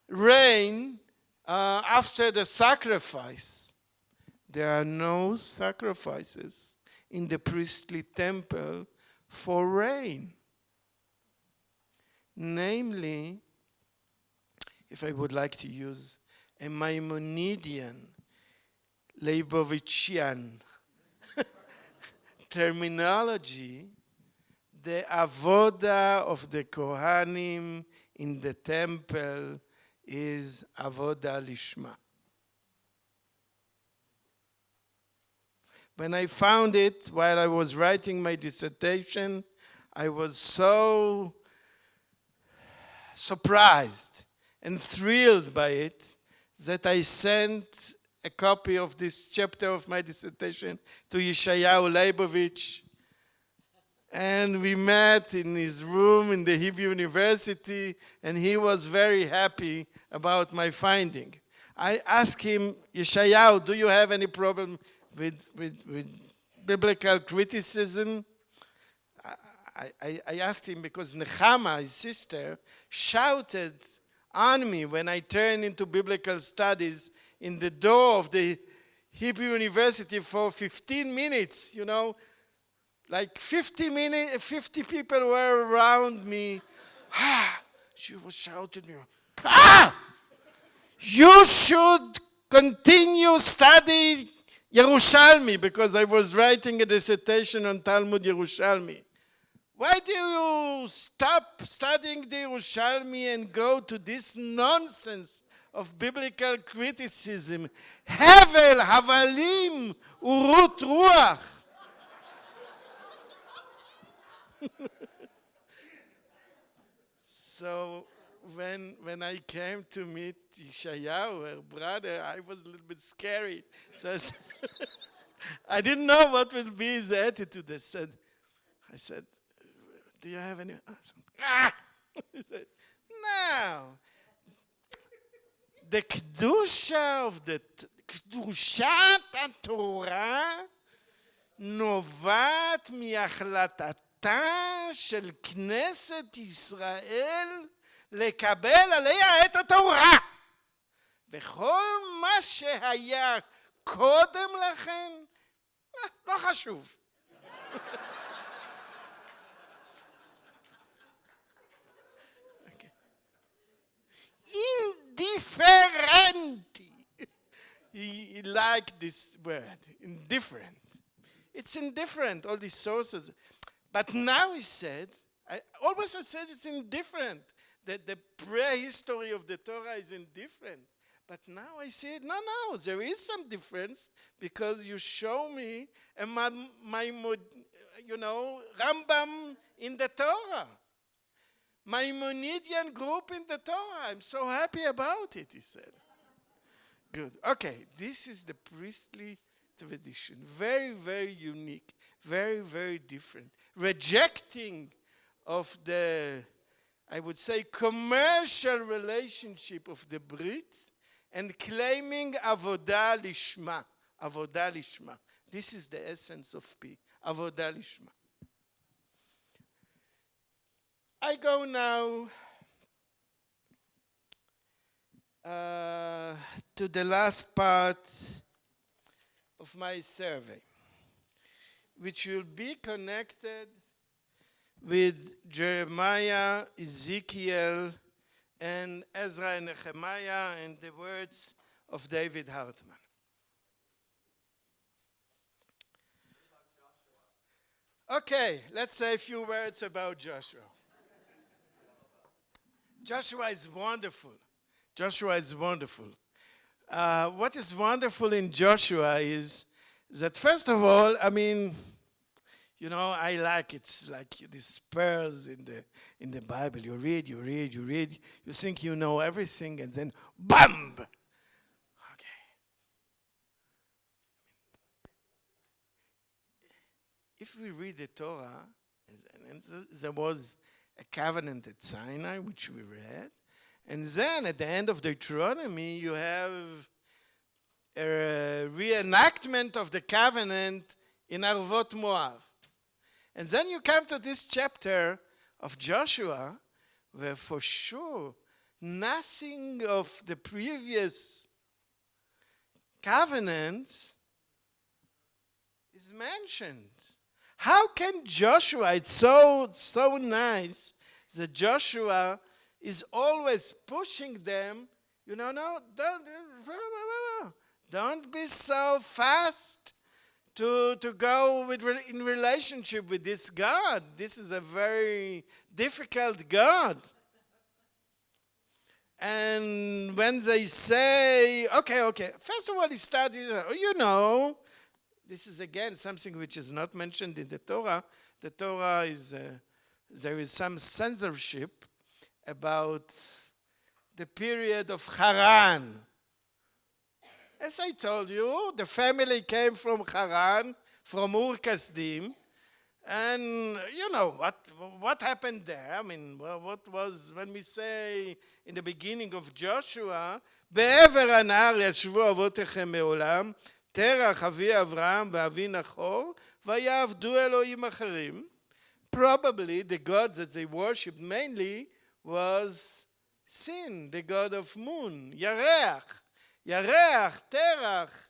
rain after the sacrifice. There are no sacrifices in the priestly temple for rain. Namely, if I would like to use a Maimonidean, Leibovitchian terminology, the avoda of the Kohanim in the temple is avoda lishma. When I found it while I was writing my dissertation, I was so surprised and thrilled by it that I sent a copy of this chapter of my dissertation to Yeshayahu Leibovitch, and we met in his room in the Hebrew University, and he was very happy about my finding. I asked him, Yeshayahu, do you have any problem with biblical criticism? I asked him because Nechama, his sister, shouted on me when I turned into biblical studies in the door of the Hebrew University for 15 minutes, you know. Like 50 people were around me. She was shouting, you should continue studying Yerushalmi, because I was writing a dissertation on Talmud Yerushalmi. Why do you stop studying the Yerushalmi and go to this nonsense of biblical criticism? Hevel, Havalim, Urut Ruach. So when I came to meet Yeshayahu, her brother, I was a little bit scary. So I, said, I didn't know what would be his attitude. I said, do you have any? He said, no. The Kedusha of the Kedushat HaTorah נובעת מהחלטתה של כנסת ישראל לקבל עליה את התורה. וכל מה שהיה קודם לכן, לא חשוב. Indifferenti. He liked this word, indifferent. It's indifferent, all these sources. But now he said, I said it's indifferent. That the prehistory of the Torah is indifferent. But now I say, no, there is some difference, because you show me Rambam in the Torah. Maimonidean group in the Torah. I'm so happy about it, he said. Good. Okay, this is the priestly tradition. Very, very unique. Very, very different. Rejecting of the, I would say, commercial relationship of the Brit, and claiming avodah lishma. Avodah lishma. This is the essence of P. Avodah lishma. I go now to the last part of my survey, which will be connected with Jeremiah, Ezekiel, and Ezra and Nehemiah, and the words of David Hartman. Okay, let's say a few words about Joshua. Joshua is wonderful. Joshua is wonderful. What is wonderful in Joshua is that, first of all, I mean, you know, I like it's like these pearls in the Bible. You read, you think you know everything, and then bam! Okay. If we read the Torah, and there was a covenant at Sinai, which we read, and then at the end of Deuteronomy, you have a reenactment of the covenant in Arvot Moav. And then you come to this chapter of Joshua, where for sure nothing of the previous covenants is mentioned. How can Joshua, it's so nice that Joshua is always pushing them, no, don't be so fast to go in relationship with this God. This is a very difficult God. And when they say, okay, first of all, he started, this is again something which is not mentioned in the Torah. The Torah is, there is some censorship about the period of Haran. As I told you, the family came from Haran, from Ur Kasdim, and what happened there? I mean, what was, when we say in the beginning of Joshua, בעבר הנהר ישבו אבותיכם מעולם, תרח אבי אברהם ואבי נחור, ויעבדו אלוהים אחרים. Probably the god that they worshipped mainly was Sin, the god of moon, Yareach. Yareach, Terach,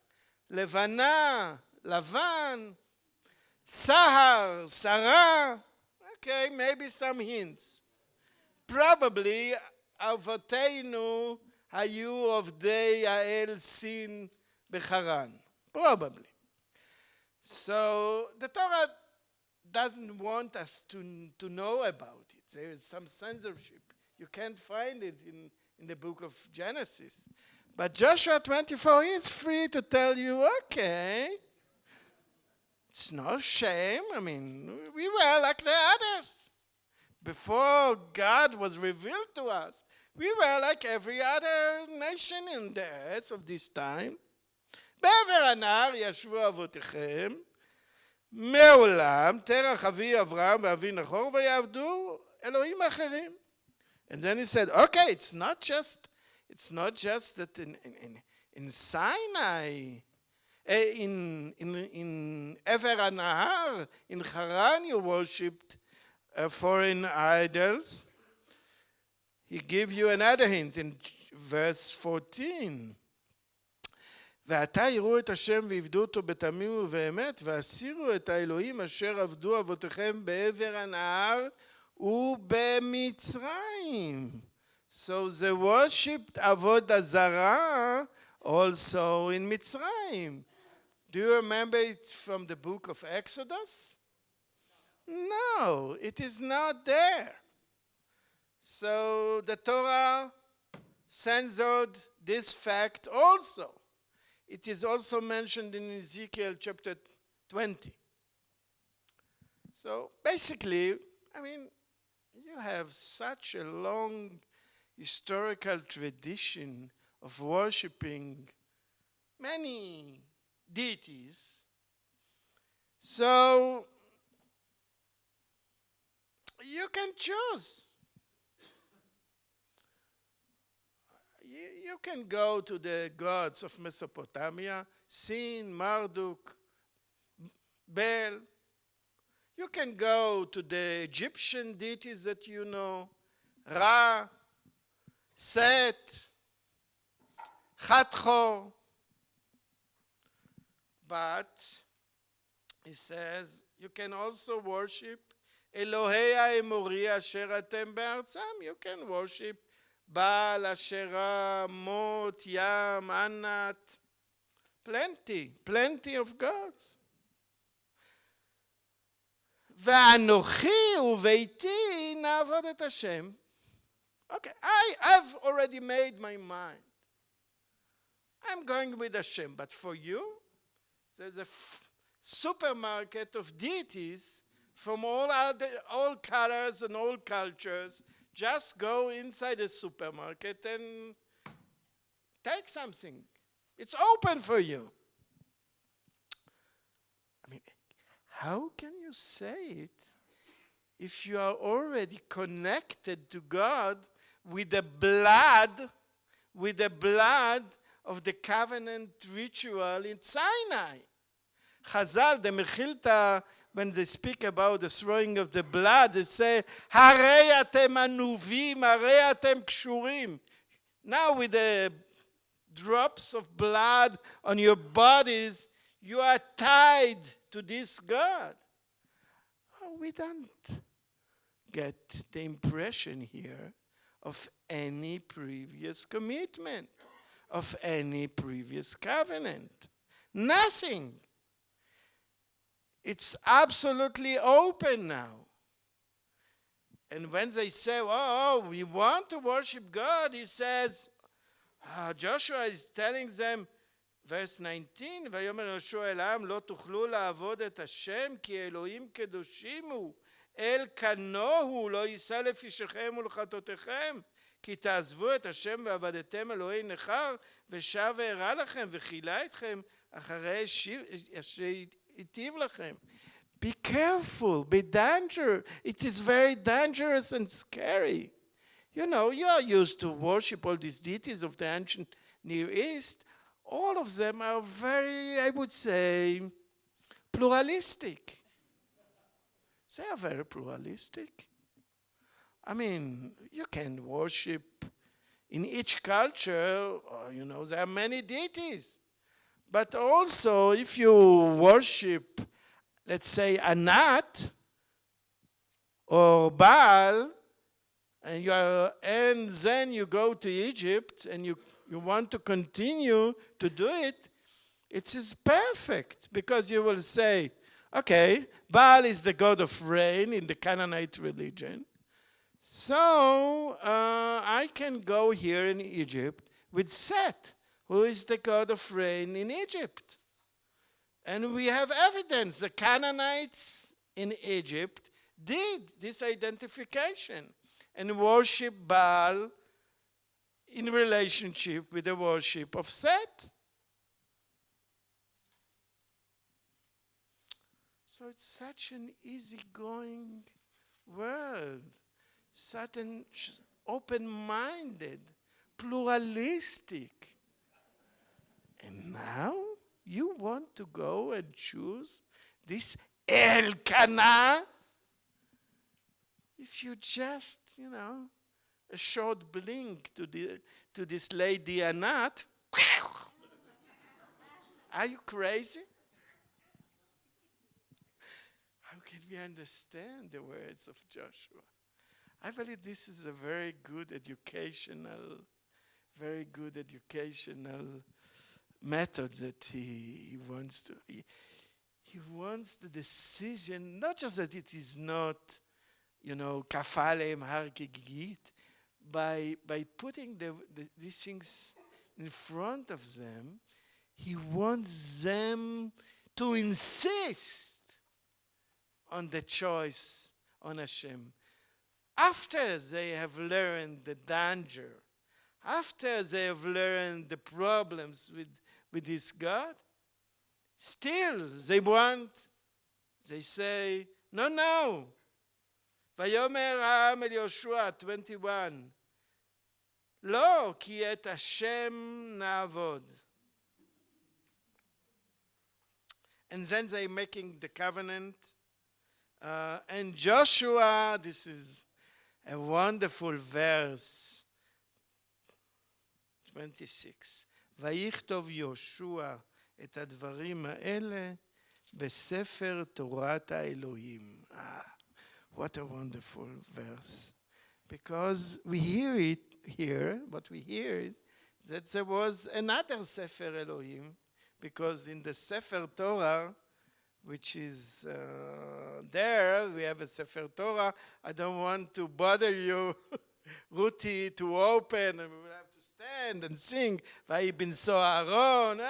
Levana, Lavan, Sahar, Sarah. Okay, maybe some hints. Probably Avotenu hayu of day Ael Sin Becharan. Probably. So the Torah doesn't want us to know about it. There is some censorship. You can't find it in the book of Genesis. But Joshua 24 is free to tell you, okay, it's no shame. I mean, we were like the others. Before God was revealed to us, we were like every other nation in the earth of this time. בעבר הנהר ישבו אבותיכם, מעולם, תרח אבי אברהם ואבי נחור, ויעבדו אלוהים אחרים. And then he said, okay, it's not just that in Sinai, in Ever Nahar, in Haran, you worshipped foreign idols. He gave you another hint in verse 14. ועתה יראו את השם ועבדו אותו בתמים ובאמת, והסירו את האלוהים אשר עבדו אבותיכם בעבר הנהר ובמצרים. So they worshipped Avodah Zarah also in Mitzrayim. Do you remember it from the book of Exodus? No, it is not there. So the Torah censored this fact also. It is also mentioned in Ezekiel chapter 20. So basically, I mean, you have such a long historical tradition of worshiping many deities. So you can choose. You can go to the gods of Mesopotamia, Sin, Marduk, Bel. You can go to the Egyptian deities that you know, Ra, Set, Hathor. But he says you can also worship Elohei Ha'emori asher atem be'artzam. You can worship Baal, Asherah, Mot, Yam, Anat. Plenty of gods. ואנוכי וביתי נעבוד את השם. Okay, I've already made my mind. I'm going with Hashem, but for you, there's a supermarket of deities from all colors and all cultures. Just go inside the supermarket and take something. It's open for you. I mean, how can you say it if you are already connected to God with the blood of the covenant ritual in Sinai. Chazal, the Mechilta, when they speak about the throwing of the blood, they say, Harei atem anuvim, harei atem kshurim. Now with the drops of blood on your bodies, you are tied to this God. Oh, we don't get the impression here of any previous commitment, of any previous covenant. Nothing. It's absolutely open now. And when they say, oh, we want to worship God, he says, Joshua is telling them, verse 19, ויאמר יהושע אל העם לא תוכלו לעבוד את השם כי אלוהים קדושים הוא אל כנוהו לא יישא לפשעיכם ולחטאותיכם כי תעזבו את השם ועבדתם אלוהי נכר ושב והרע לכם וכילה אתכם אחרי שהיטיב לכם. Be careful, be dangerous. It is very dangerous and scary. You know, you are used to worship all these deities of the ancient Near East. All of them are very, I would say, pluralistic. They are very pluralistic. I mean, you can worship in each culture, there are many deities. But also, if you worship, let's say, Anat or Baal, and then you go to Egypt and you want to continue to do it, it is perfect because you will say, okay, Baal is the god of rain in the Canaanite religion. So I can go here in Egypt with Set, who is the god of rain in Egypt. And we have evidence. The Canaanites in Egypt did this identification and worship Baal in relationship with the worship of Set. So it's such an easygoing world, such an open-minded, pluralistic. And now you want to go and choose this Elkanah? If you just, a short blink to this lady Anat, are you crazy? How can we understand the words of Joshua? I believe this is a very good educational method that he wants to. He wants the decision, not just that it is not, kafalem har kegigit, by putting these things in front of them, he wants them to insist on the choice on Hashem. After they have learned the danger, after they have learned the problems with this God, still they say, no. ויאמר העם אל יהושע 21, לא, כי את השם נעבוד. And then they making the covenant. And Joshua, this is a wonderful verse, 26. ויכתוב יהושע את הדברים האלה בספר תורת האלוהים. What a wonderful verse. Because we hear it here, what we hear is that there was another Sefer Elohim, because in the Sefer Torah, which is there, we have a Sefer Torah. I don't want to bother you, Ruti, to open, and we will have to stand and sing, Vayi bin so Aaron.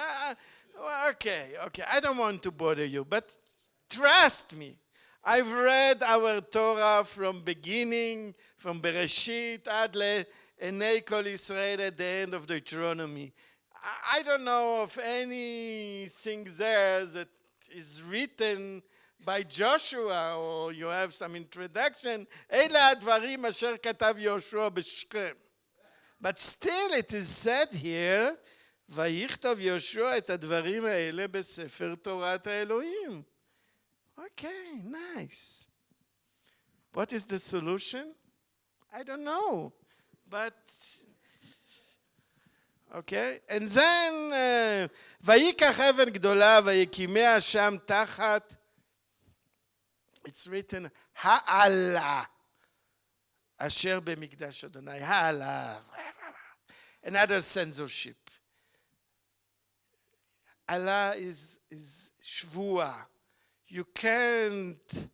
Okay, I don't want to bother you, but trust me. I've read our Torah from beginning, from Bereshit ad Enei Kol Yisrael at the end of Deuteronomy. I don't know of anything there that is written by Joshua, or you have some introduction. Eila advarim asher katav Yoshua b'Shechem. But still it is said here, ויכתוב יהושע את הדברים האלה בספר תורת האלוהים. Okay, nice. What is the solution? I don't know. But, okay. And then, ויקח אבן גדולה ויקימיה שם תחת, it's written, העלה, אשר במקדש אדוני, העלה. Another censorship. Allah is shvua. You can't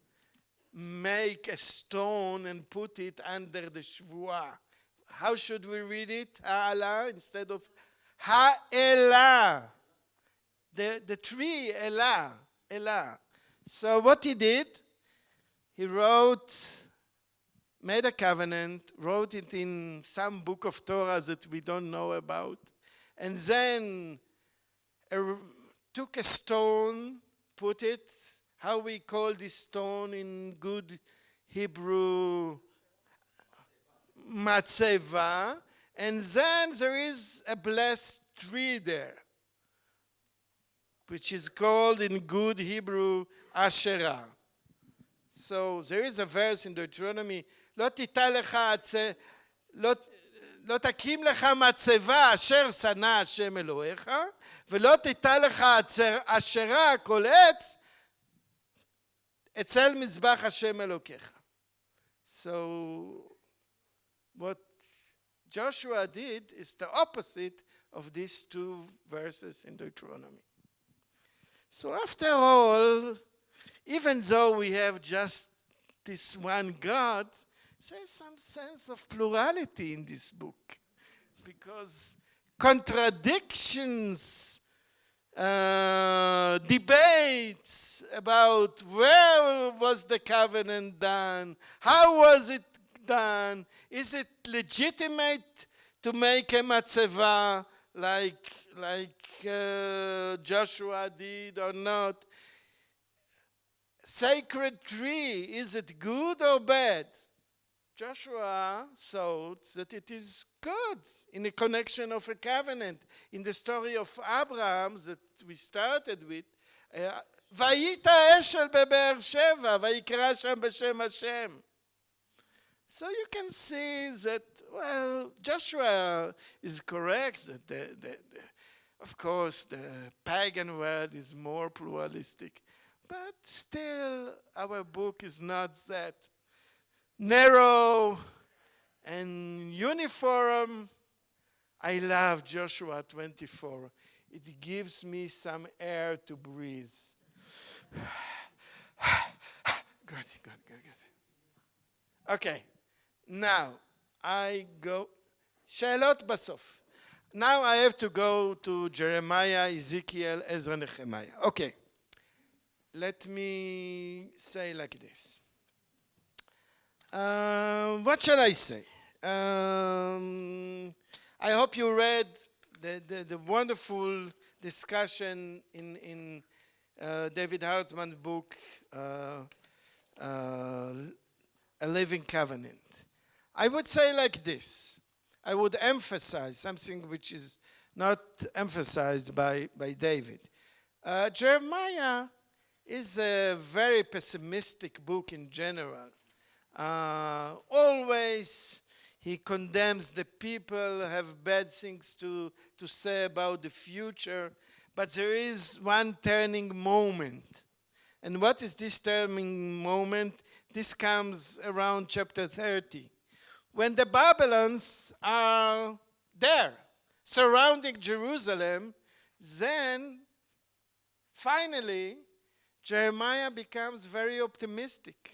make a stone and put it under the shvua. How should we read it? Ha'ala instead of ha'elah. The tree, elah, elah. So what he did, he made a covenant, wrote it in some book of Torah that we don't know about, and then took a stone, put it, how we call this stone in good Hebrew, matzeva, and then there is a blessed tree there, which is called in good Hebrew Asherah. So there is a verse in Deuteronomy, לא תקים לך מצבה אשר שנא השם אלוהיך, ולא תיטע לך אשרה כל עץ אצל מזבח השם אלוקיך. So what Joshua did is the opposite of these two verses in Deuteronomy. So after all, even though we have just this one God, there's some sense of plurality in this book, because contradictions, debates about where was the covenant done, how was it done, is it legitimate to make a matzeva like Joshua did or not? Sacred tree, is it good or bad? Joshua thought that it is good in the connection of a covenant. In the story of Abraham that we started with, ויית אשל בבאר שבע, ויקרא שם בשם השם. So you can see that, well, Joshua is correct that of course the pagan world is more pluralistic, but still our book is not that narrow and uniform. I love Joshua 24. It gives me some air to breathe. Good. Okay, now I go. שאלות בסוף. Now I have to go to Jeremiah, Ezekiel, Ezra, Nehemiah. Okay, let me say like this. What shall I say? I hope you read the wonderful discussion in David Hartman's book, A Living Covenant. I would say like this. I would emphasize something which is not emphasized by David. Jeremiah is a very pessimistic book in general. Always he condemns the people, have bad things to say about the future, but there is one turning moment. And what is this turning moment? This comes around chapter 30, when the Babylons are there, surrounding Jerusalem. Then, finally, Jeremiah becomes very optimistic.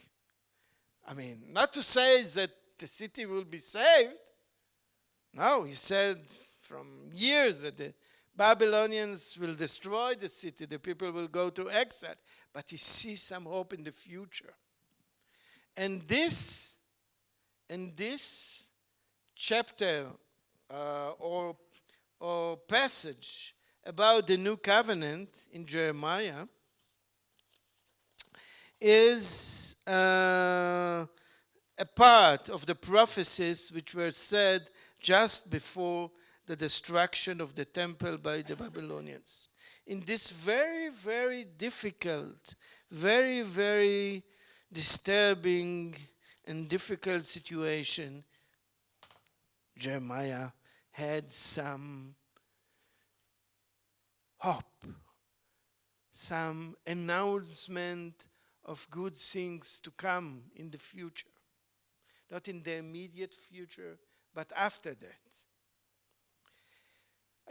I mean, not to say that the city will be saved. No, he said from years that the Babylonians will destroy the city, the people will go to exile. But he sees some hope in the future. And this chapter or passage about the new covenant in Jeremiah is a part of the prophecies which were said just before the destruction of the temple by the Babylonians. In this very, very difficult, very, very disturbing and difficult situation, Jeremiah had some hope, some announcement of good things to come in the future. Not in the immediate future, but after that.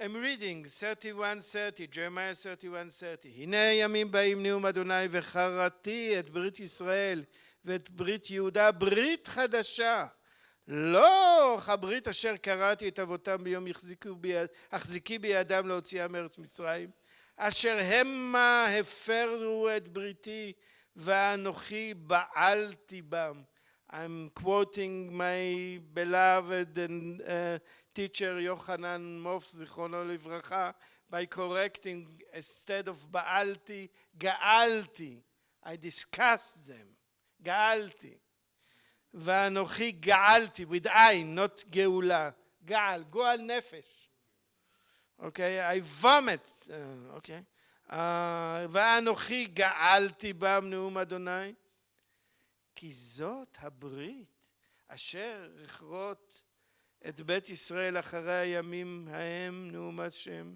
I'm reading 31:30, Jeremiah 31:30. הנה ימים באים נאום אדוני וחרתי את ברית ישראל ואת ברית יהודה, ברית חדשה. לא הברית אשר קראתי את אבותם ביום החזיקי בידם להוציאם מארץ מצרים, אשר המה הפרו את בריתי ואנוכי בעלתי בם. I'm quoting my beloved and teacher Yochanan Mof Zichrono Livracha by correcting, instead of Ba'alti, Ga'alti. I discussed them. Ga'alti. Va'anochi Ga'alti, with Ain, not Geula. Ga'al, Goal Nefesh. Okay, I vomit. Okay. Va'anochi Ga'alti bam neum Adonai. כי זאת הברית אשר יכרות את בית ישראל אחרי הימים ההם נאום השם.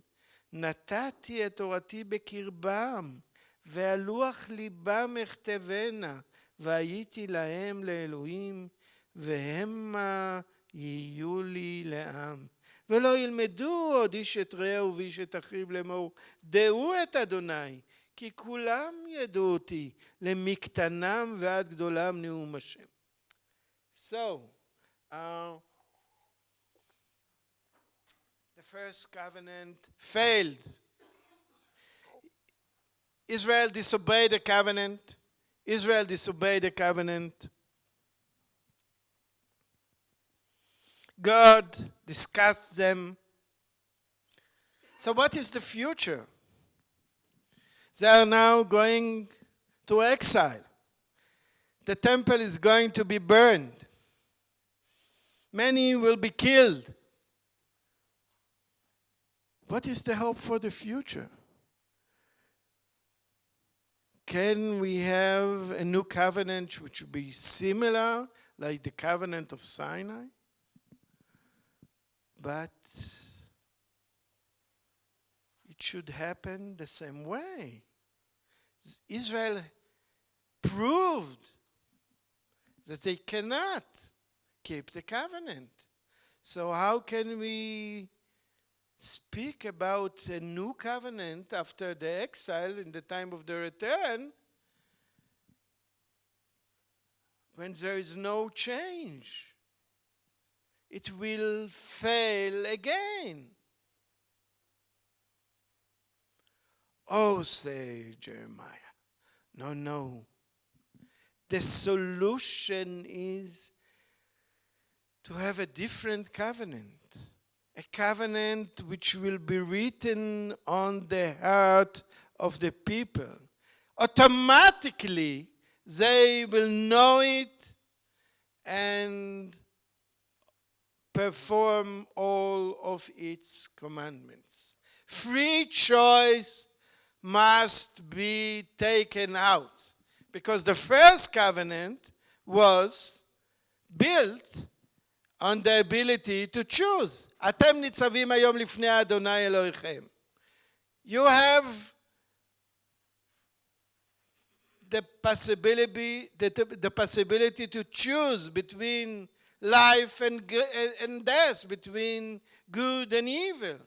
נתתי את תורתי בקרבם ועל לוח ליבם אכתבנה והייתי להם לאלוהים והמה יהיו לי לעם. ולא ילמדו עוד איש את רעהו ואיש את אחיו לאמור דעו את אדוני כי כולם ידעו אותי למקטנם ועד גדולם נאום השם. So, the first covenant failed. Israel disobeyed the covenant. Israel disobeyed the covenant. God discussed them. So what is the future? They are now going to exile. The temple is going to be burned. Many will be killed. What is the hope for the future? Can we have a new covenant which will be similar, like the covenant of Sinai? But it should happen the same way. Israel proved that they cannot keep the covenant. So how can we speak about a new covenant after the exile in the time of the return when there is no change? It will fail again. Oh, say Jeremiah, no. The solution is to have a different covenant. A covenant which will be written on the heart of the people. Automatically, they will know it and perform all of its commandments. Free choice must be taken out, because the first covenant was built on the ability to choose. אתם ניצבים היום לפני אדוני אלוהיכם. You have the possibility to choose between life and death, between good and evil.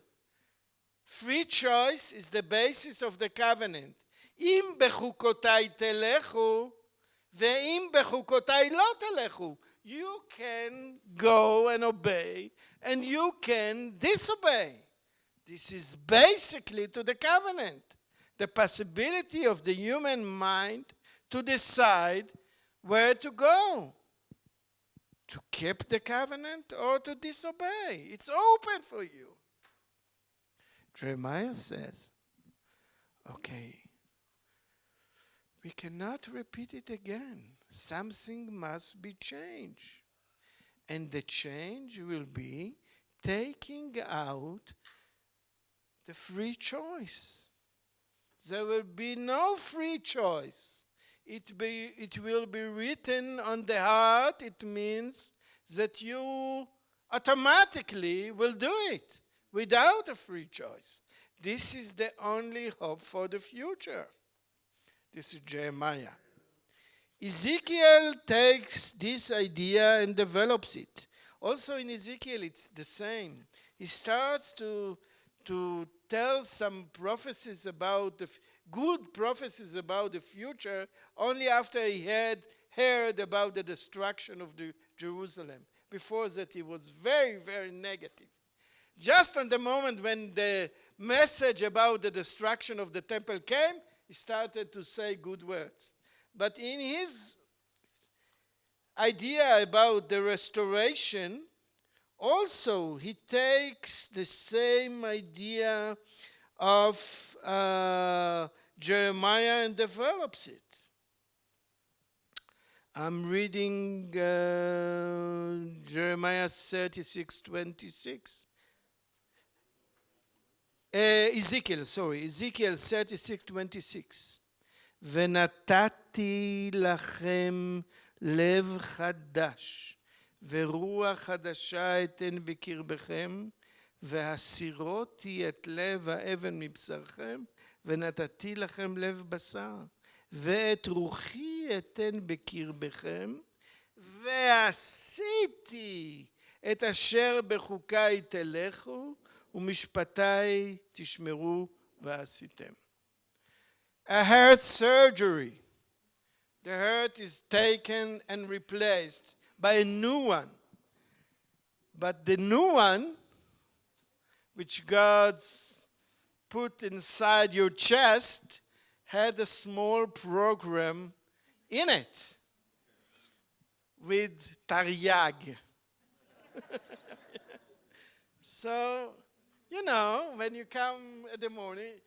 Free choice is the basis of the covenant. אם בחוקותיי תלכו, ואם בחוקותיי לא תלכו. You can go and obey, and you can disobey. This is basically to the covenant. The possibility of the human mind to decide where to go. To keep the covenant or to disobey. It's open for you. Jeremiah says, okay, we cannot repeat it again. Something must be changed. And the change will be taking out the free choice. There will be no free choice. It will be written on the heart. It means that you automatically will do it without a free choice. This is the only hope for the future. This is Jeremiah. Ezekiel takes this idea and develops it. Also in Ezekiel, it's the same. He starts to tell some prophecies about good prophecies about the future only after he had heard about the destruction of Jerusalem. Before that, he was very, very negative. Just on the moment when the message about the destruction of the temple came, he started to say good words. But in his idea about the restoration, also he takes the same idea of Jeremiah and develops it. I'm reading Jeremiah 36:26. Ezekiel 36:26. ונתתי לכם לב חדש, ורוח חדשה אתן בקרבכם, והסירותי את לב האבן מבשרכם, ונתתי לכם לב בשר, ואת רוחי אתן בקרבכם, ועשיתי את אשר בחוקיי תלכו, ומשפטיי תשמרו ועשיתם. A heart surgery. The heart is taken and replaced by a new one. But the new one, which God put inside your chest, had a small program in it with Taryag. So, when you come in the morning,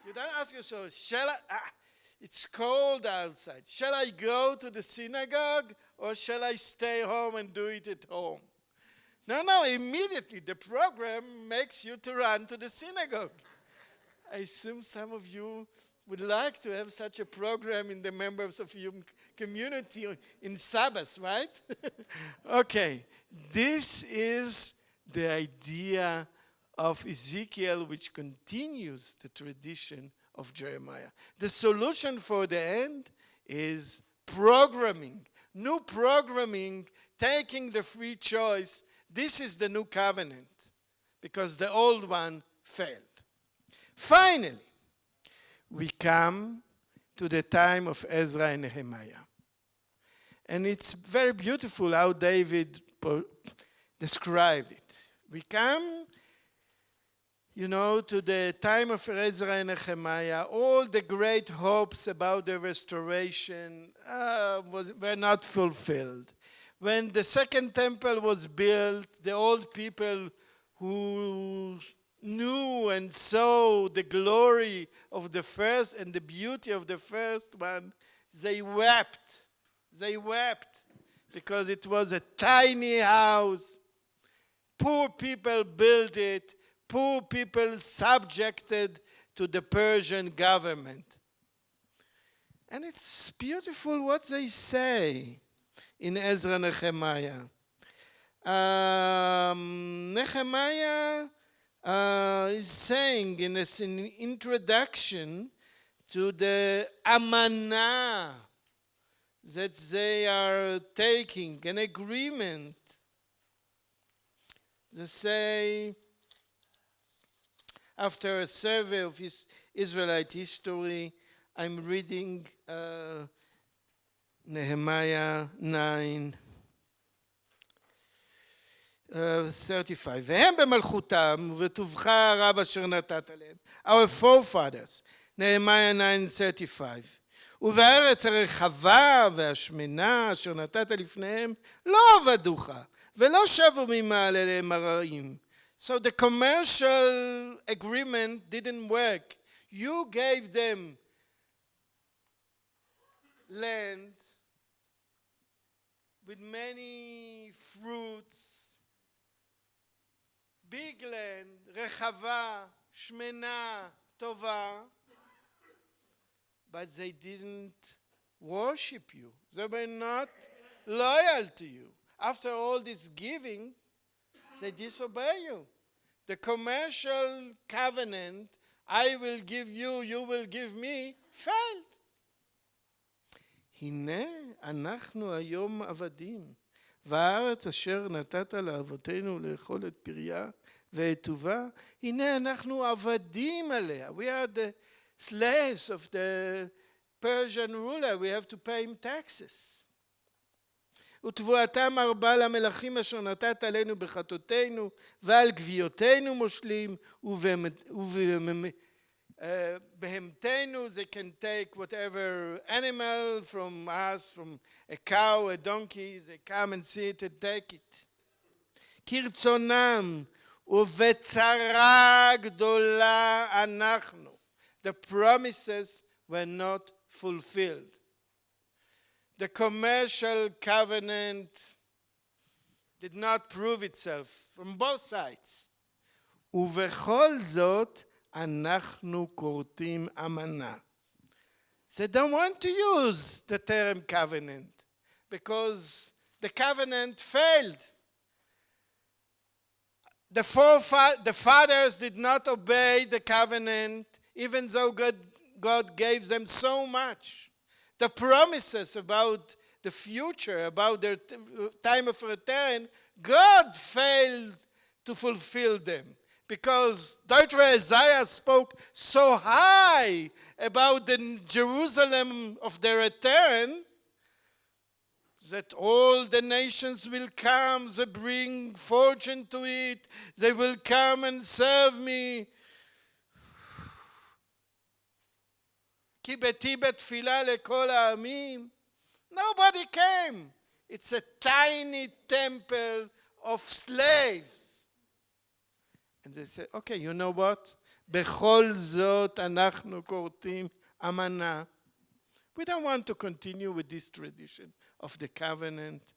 you don't ask yourself, it's cold outside. Shall I go to the synagogue or shall I stay home and do it at home? No, immediately the program makes you to run to the synagogue. I assume some of you would like to have such a program in the members of your community in Sabbath, right? Okay, this is the idea of Ezekiel, which continues the tradition of Jeremiah. The solution for the end is programming, new programming, taking the free choice. This is the new covenant, because the old one failed. Finally, we come to the time of Ezra and Nehemiah. And it's very beautiful how David described it. We come to the time of Ezra and Nehemiah. All the great hopes about the restoration were not fulfilled. When the second temple was built, the old people who knew and saw the glory of the first and the beauty of the first one, they wept. They wept because it was a tiny house. Poor people built it. Poor people subjected to the Persian government. And it's beautiful what they say in Ezra and Nehemiah. Nehemiah is saying in an introduction to the amanah that they are taking, an agreement. They say, after a survey of Israelite history, I'm reading Nehemiah 9, 35. והם במלכותם ובטובך הרב אשר נתת להם. Our forefathers, Nehemiah 9:35. ובארץ הרחבה והשמנה אשר נתת לפניהם לא עבדוך ולא שבו ממעל אליהם הרעים. So the commercial agreement didn't work. You gave them land with many fruits big land, rechava, shmena, tova, but they didn't worship you. They were not loyal to you. After all this giving, they disobey you. The commercial covenant, I will give you, you will give me, failed. הנה אנחנו היום עבדים, והארץ אשר נתת לאבותינו לאכול את פריה ואת טובה, הנה אנחנו עבדים עליה. We are the slaves of the Persian ruler, we have to pay him taxes. ותבואתם ארבע למלכים אשר נתת עלינו בחטאותינו, ועל גוויותינו מושלים, ובהמתנו, they can take whatever animal from us, from a cow, a donkey, they come and see it and take it. כרצונם, ובצרה גדולה אנחנו. The promises were not fulfilled. The commercial covenant did not prove itself from both sides. ובכל זאת אנחנו כורתים אמנה. They don't want to use the term covenant because the covenant failed. The fathers did not obey the covenant even though God gave them so much. The promises about the future, about their time of return, God failed to fulfill them. Because Dr. Isaiah spoke so high about the Jerusalem of their return that all the nations will come, they bring fortune to it, they will come and serve me. כי ביתי בתפילה לכל העמים. Nobody came. It's a tiny temple of slaves. And they said, okay, you know what? בכל זאת אנחנו כורתים אמנה. We don't want to continue with this tradition of the covenant.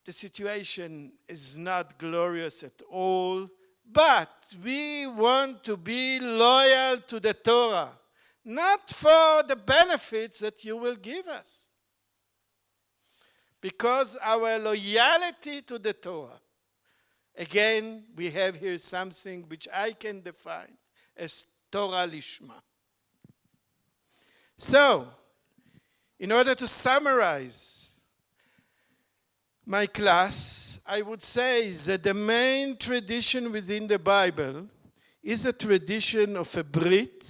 The situation is not glorious at all, but we want to be loyal to the Torah. Not for the benefits that you will give us. Because our loyalty to the Torah. Again, we have here something which I can define as Torah Lishma. So, in order to summarize my class, I would say that the main tradition within the Bible is a tradition of a Brit,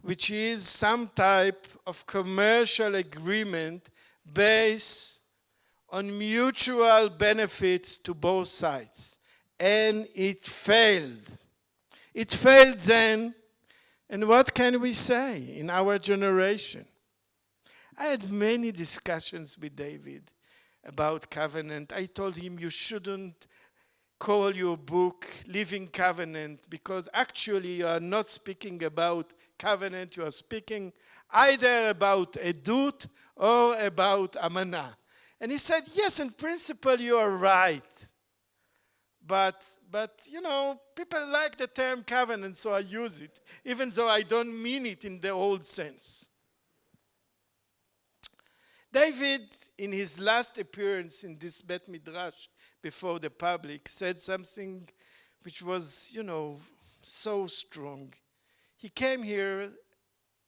which is some type of commercial agreement based on mutual benefits to both sides. And it failed. It failed then, and what can we say in our generation? I had many discussions with David about covenant. I told him you shouldn't call your book Living Covenant because actually you are not speaking about covenant, you are speaking either about Edut or about Amanah. And he said, yes, in principle you are right. But you know, people like the term covenant, so I use it, even though I don't mean it in the old sense. David, in his last appearance in this Bet Midrash before the public, said something which was, you know, so strong. He came here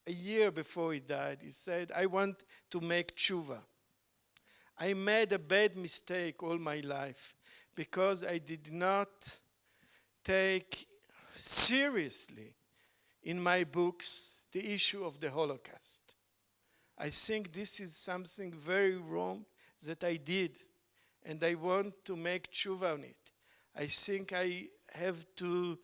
a year before he died. He said, I want to make tshuva. I made a bad mistake all my life because I did not take seriously in my books the issue of the Holocaust. I think this is something very wrong that I did, and I want to make tshuva on it. I think I have to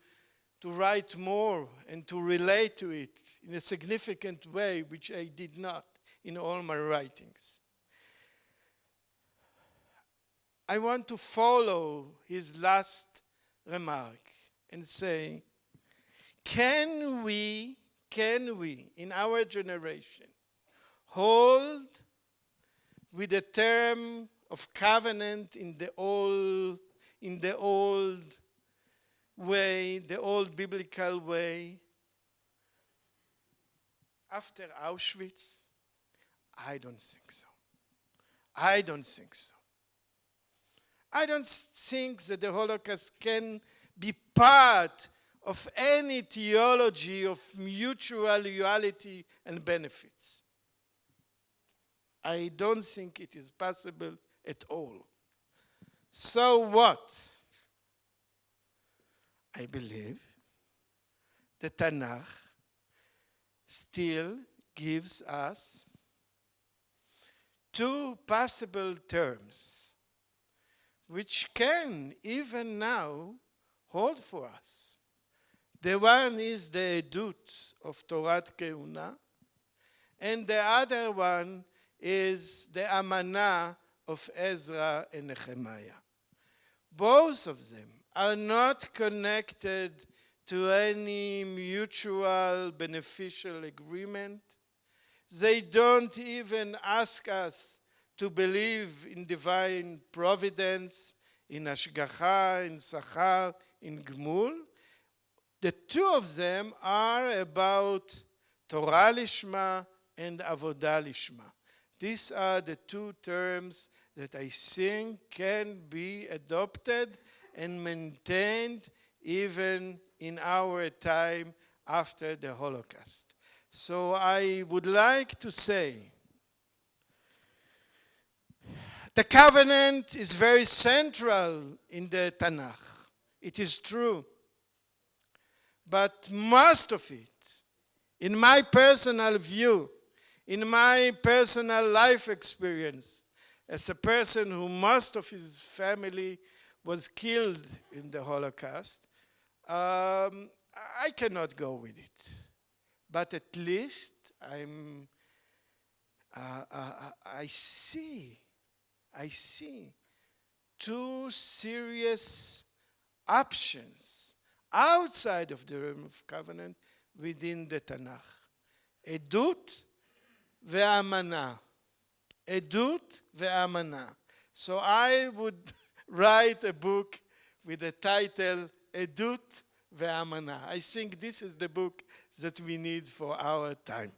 write more and to relate to it in a significant way, which I did not in all my writings. I want to follow his last remark and say, can we, in our generation, hold with the term of covenant in the old way, the old biblical way, after Auschwitz? I don't think so. I don't think so. I don't think that the Holocaust can be part of any theology of mutual loyalty and benefits. I don't think it is possible at all. So what? I believe the Tanakh still gives us two possible terms which can even now hold for us. The one is the Edut of Torat Keuna, and the other one is the Amanah of Ezra and Nehemiah. Both of them are not connected to any mutual beneficial agreement. They don't even ask us to believe in divine providence, in Hashgacha, in Sachar, in Gmul. The two of them are about Torah Lishma and Avodah Lishma. These are the two terms that I think can be adopted and maintained even in our time after the Holocaust. So I would like to say the covenant is very central in the Tanakh. It is true. But most of it, in my personal view, in my personal life experience, as a person who most of his family was killed in the Holocaust, I cannot go with it. But at least I see two serious options outside of the realm of covenant within the Tanakh. Edut ve'amanah. Edut ve'amanah. So I would write a book with the title Edut ve'amanah. I think this is the book that we need for our time.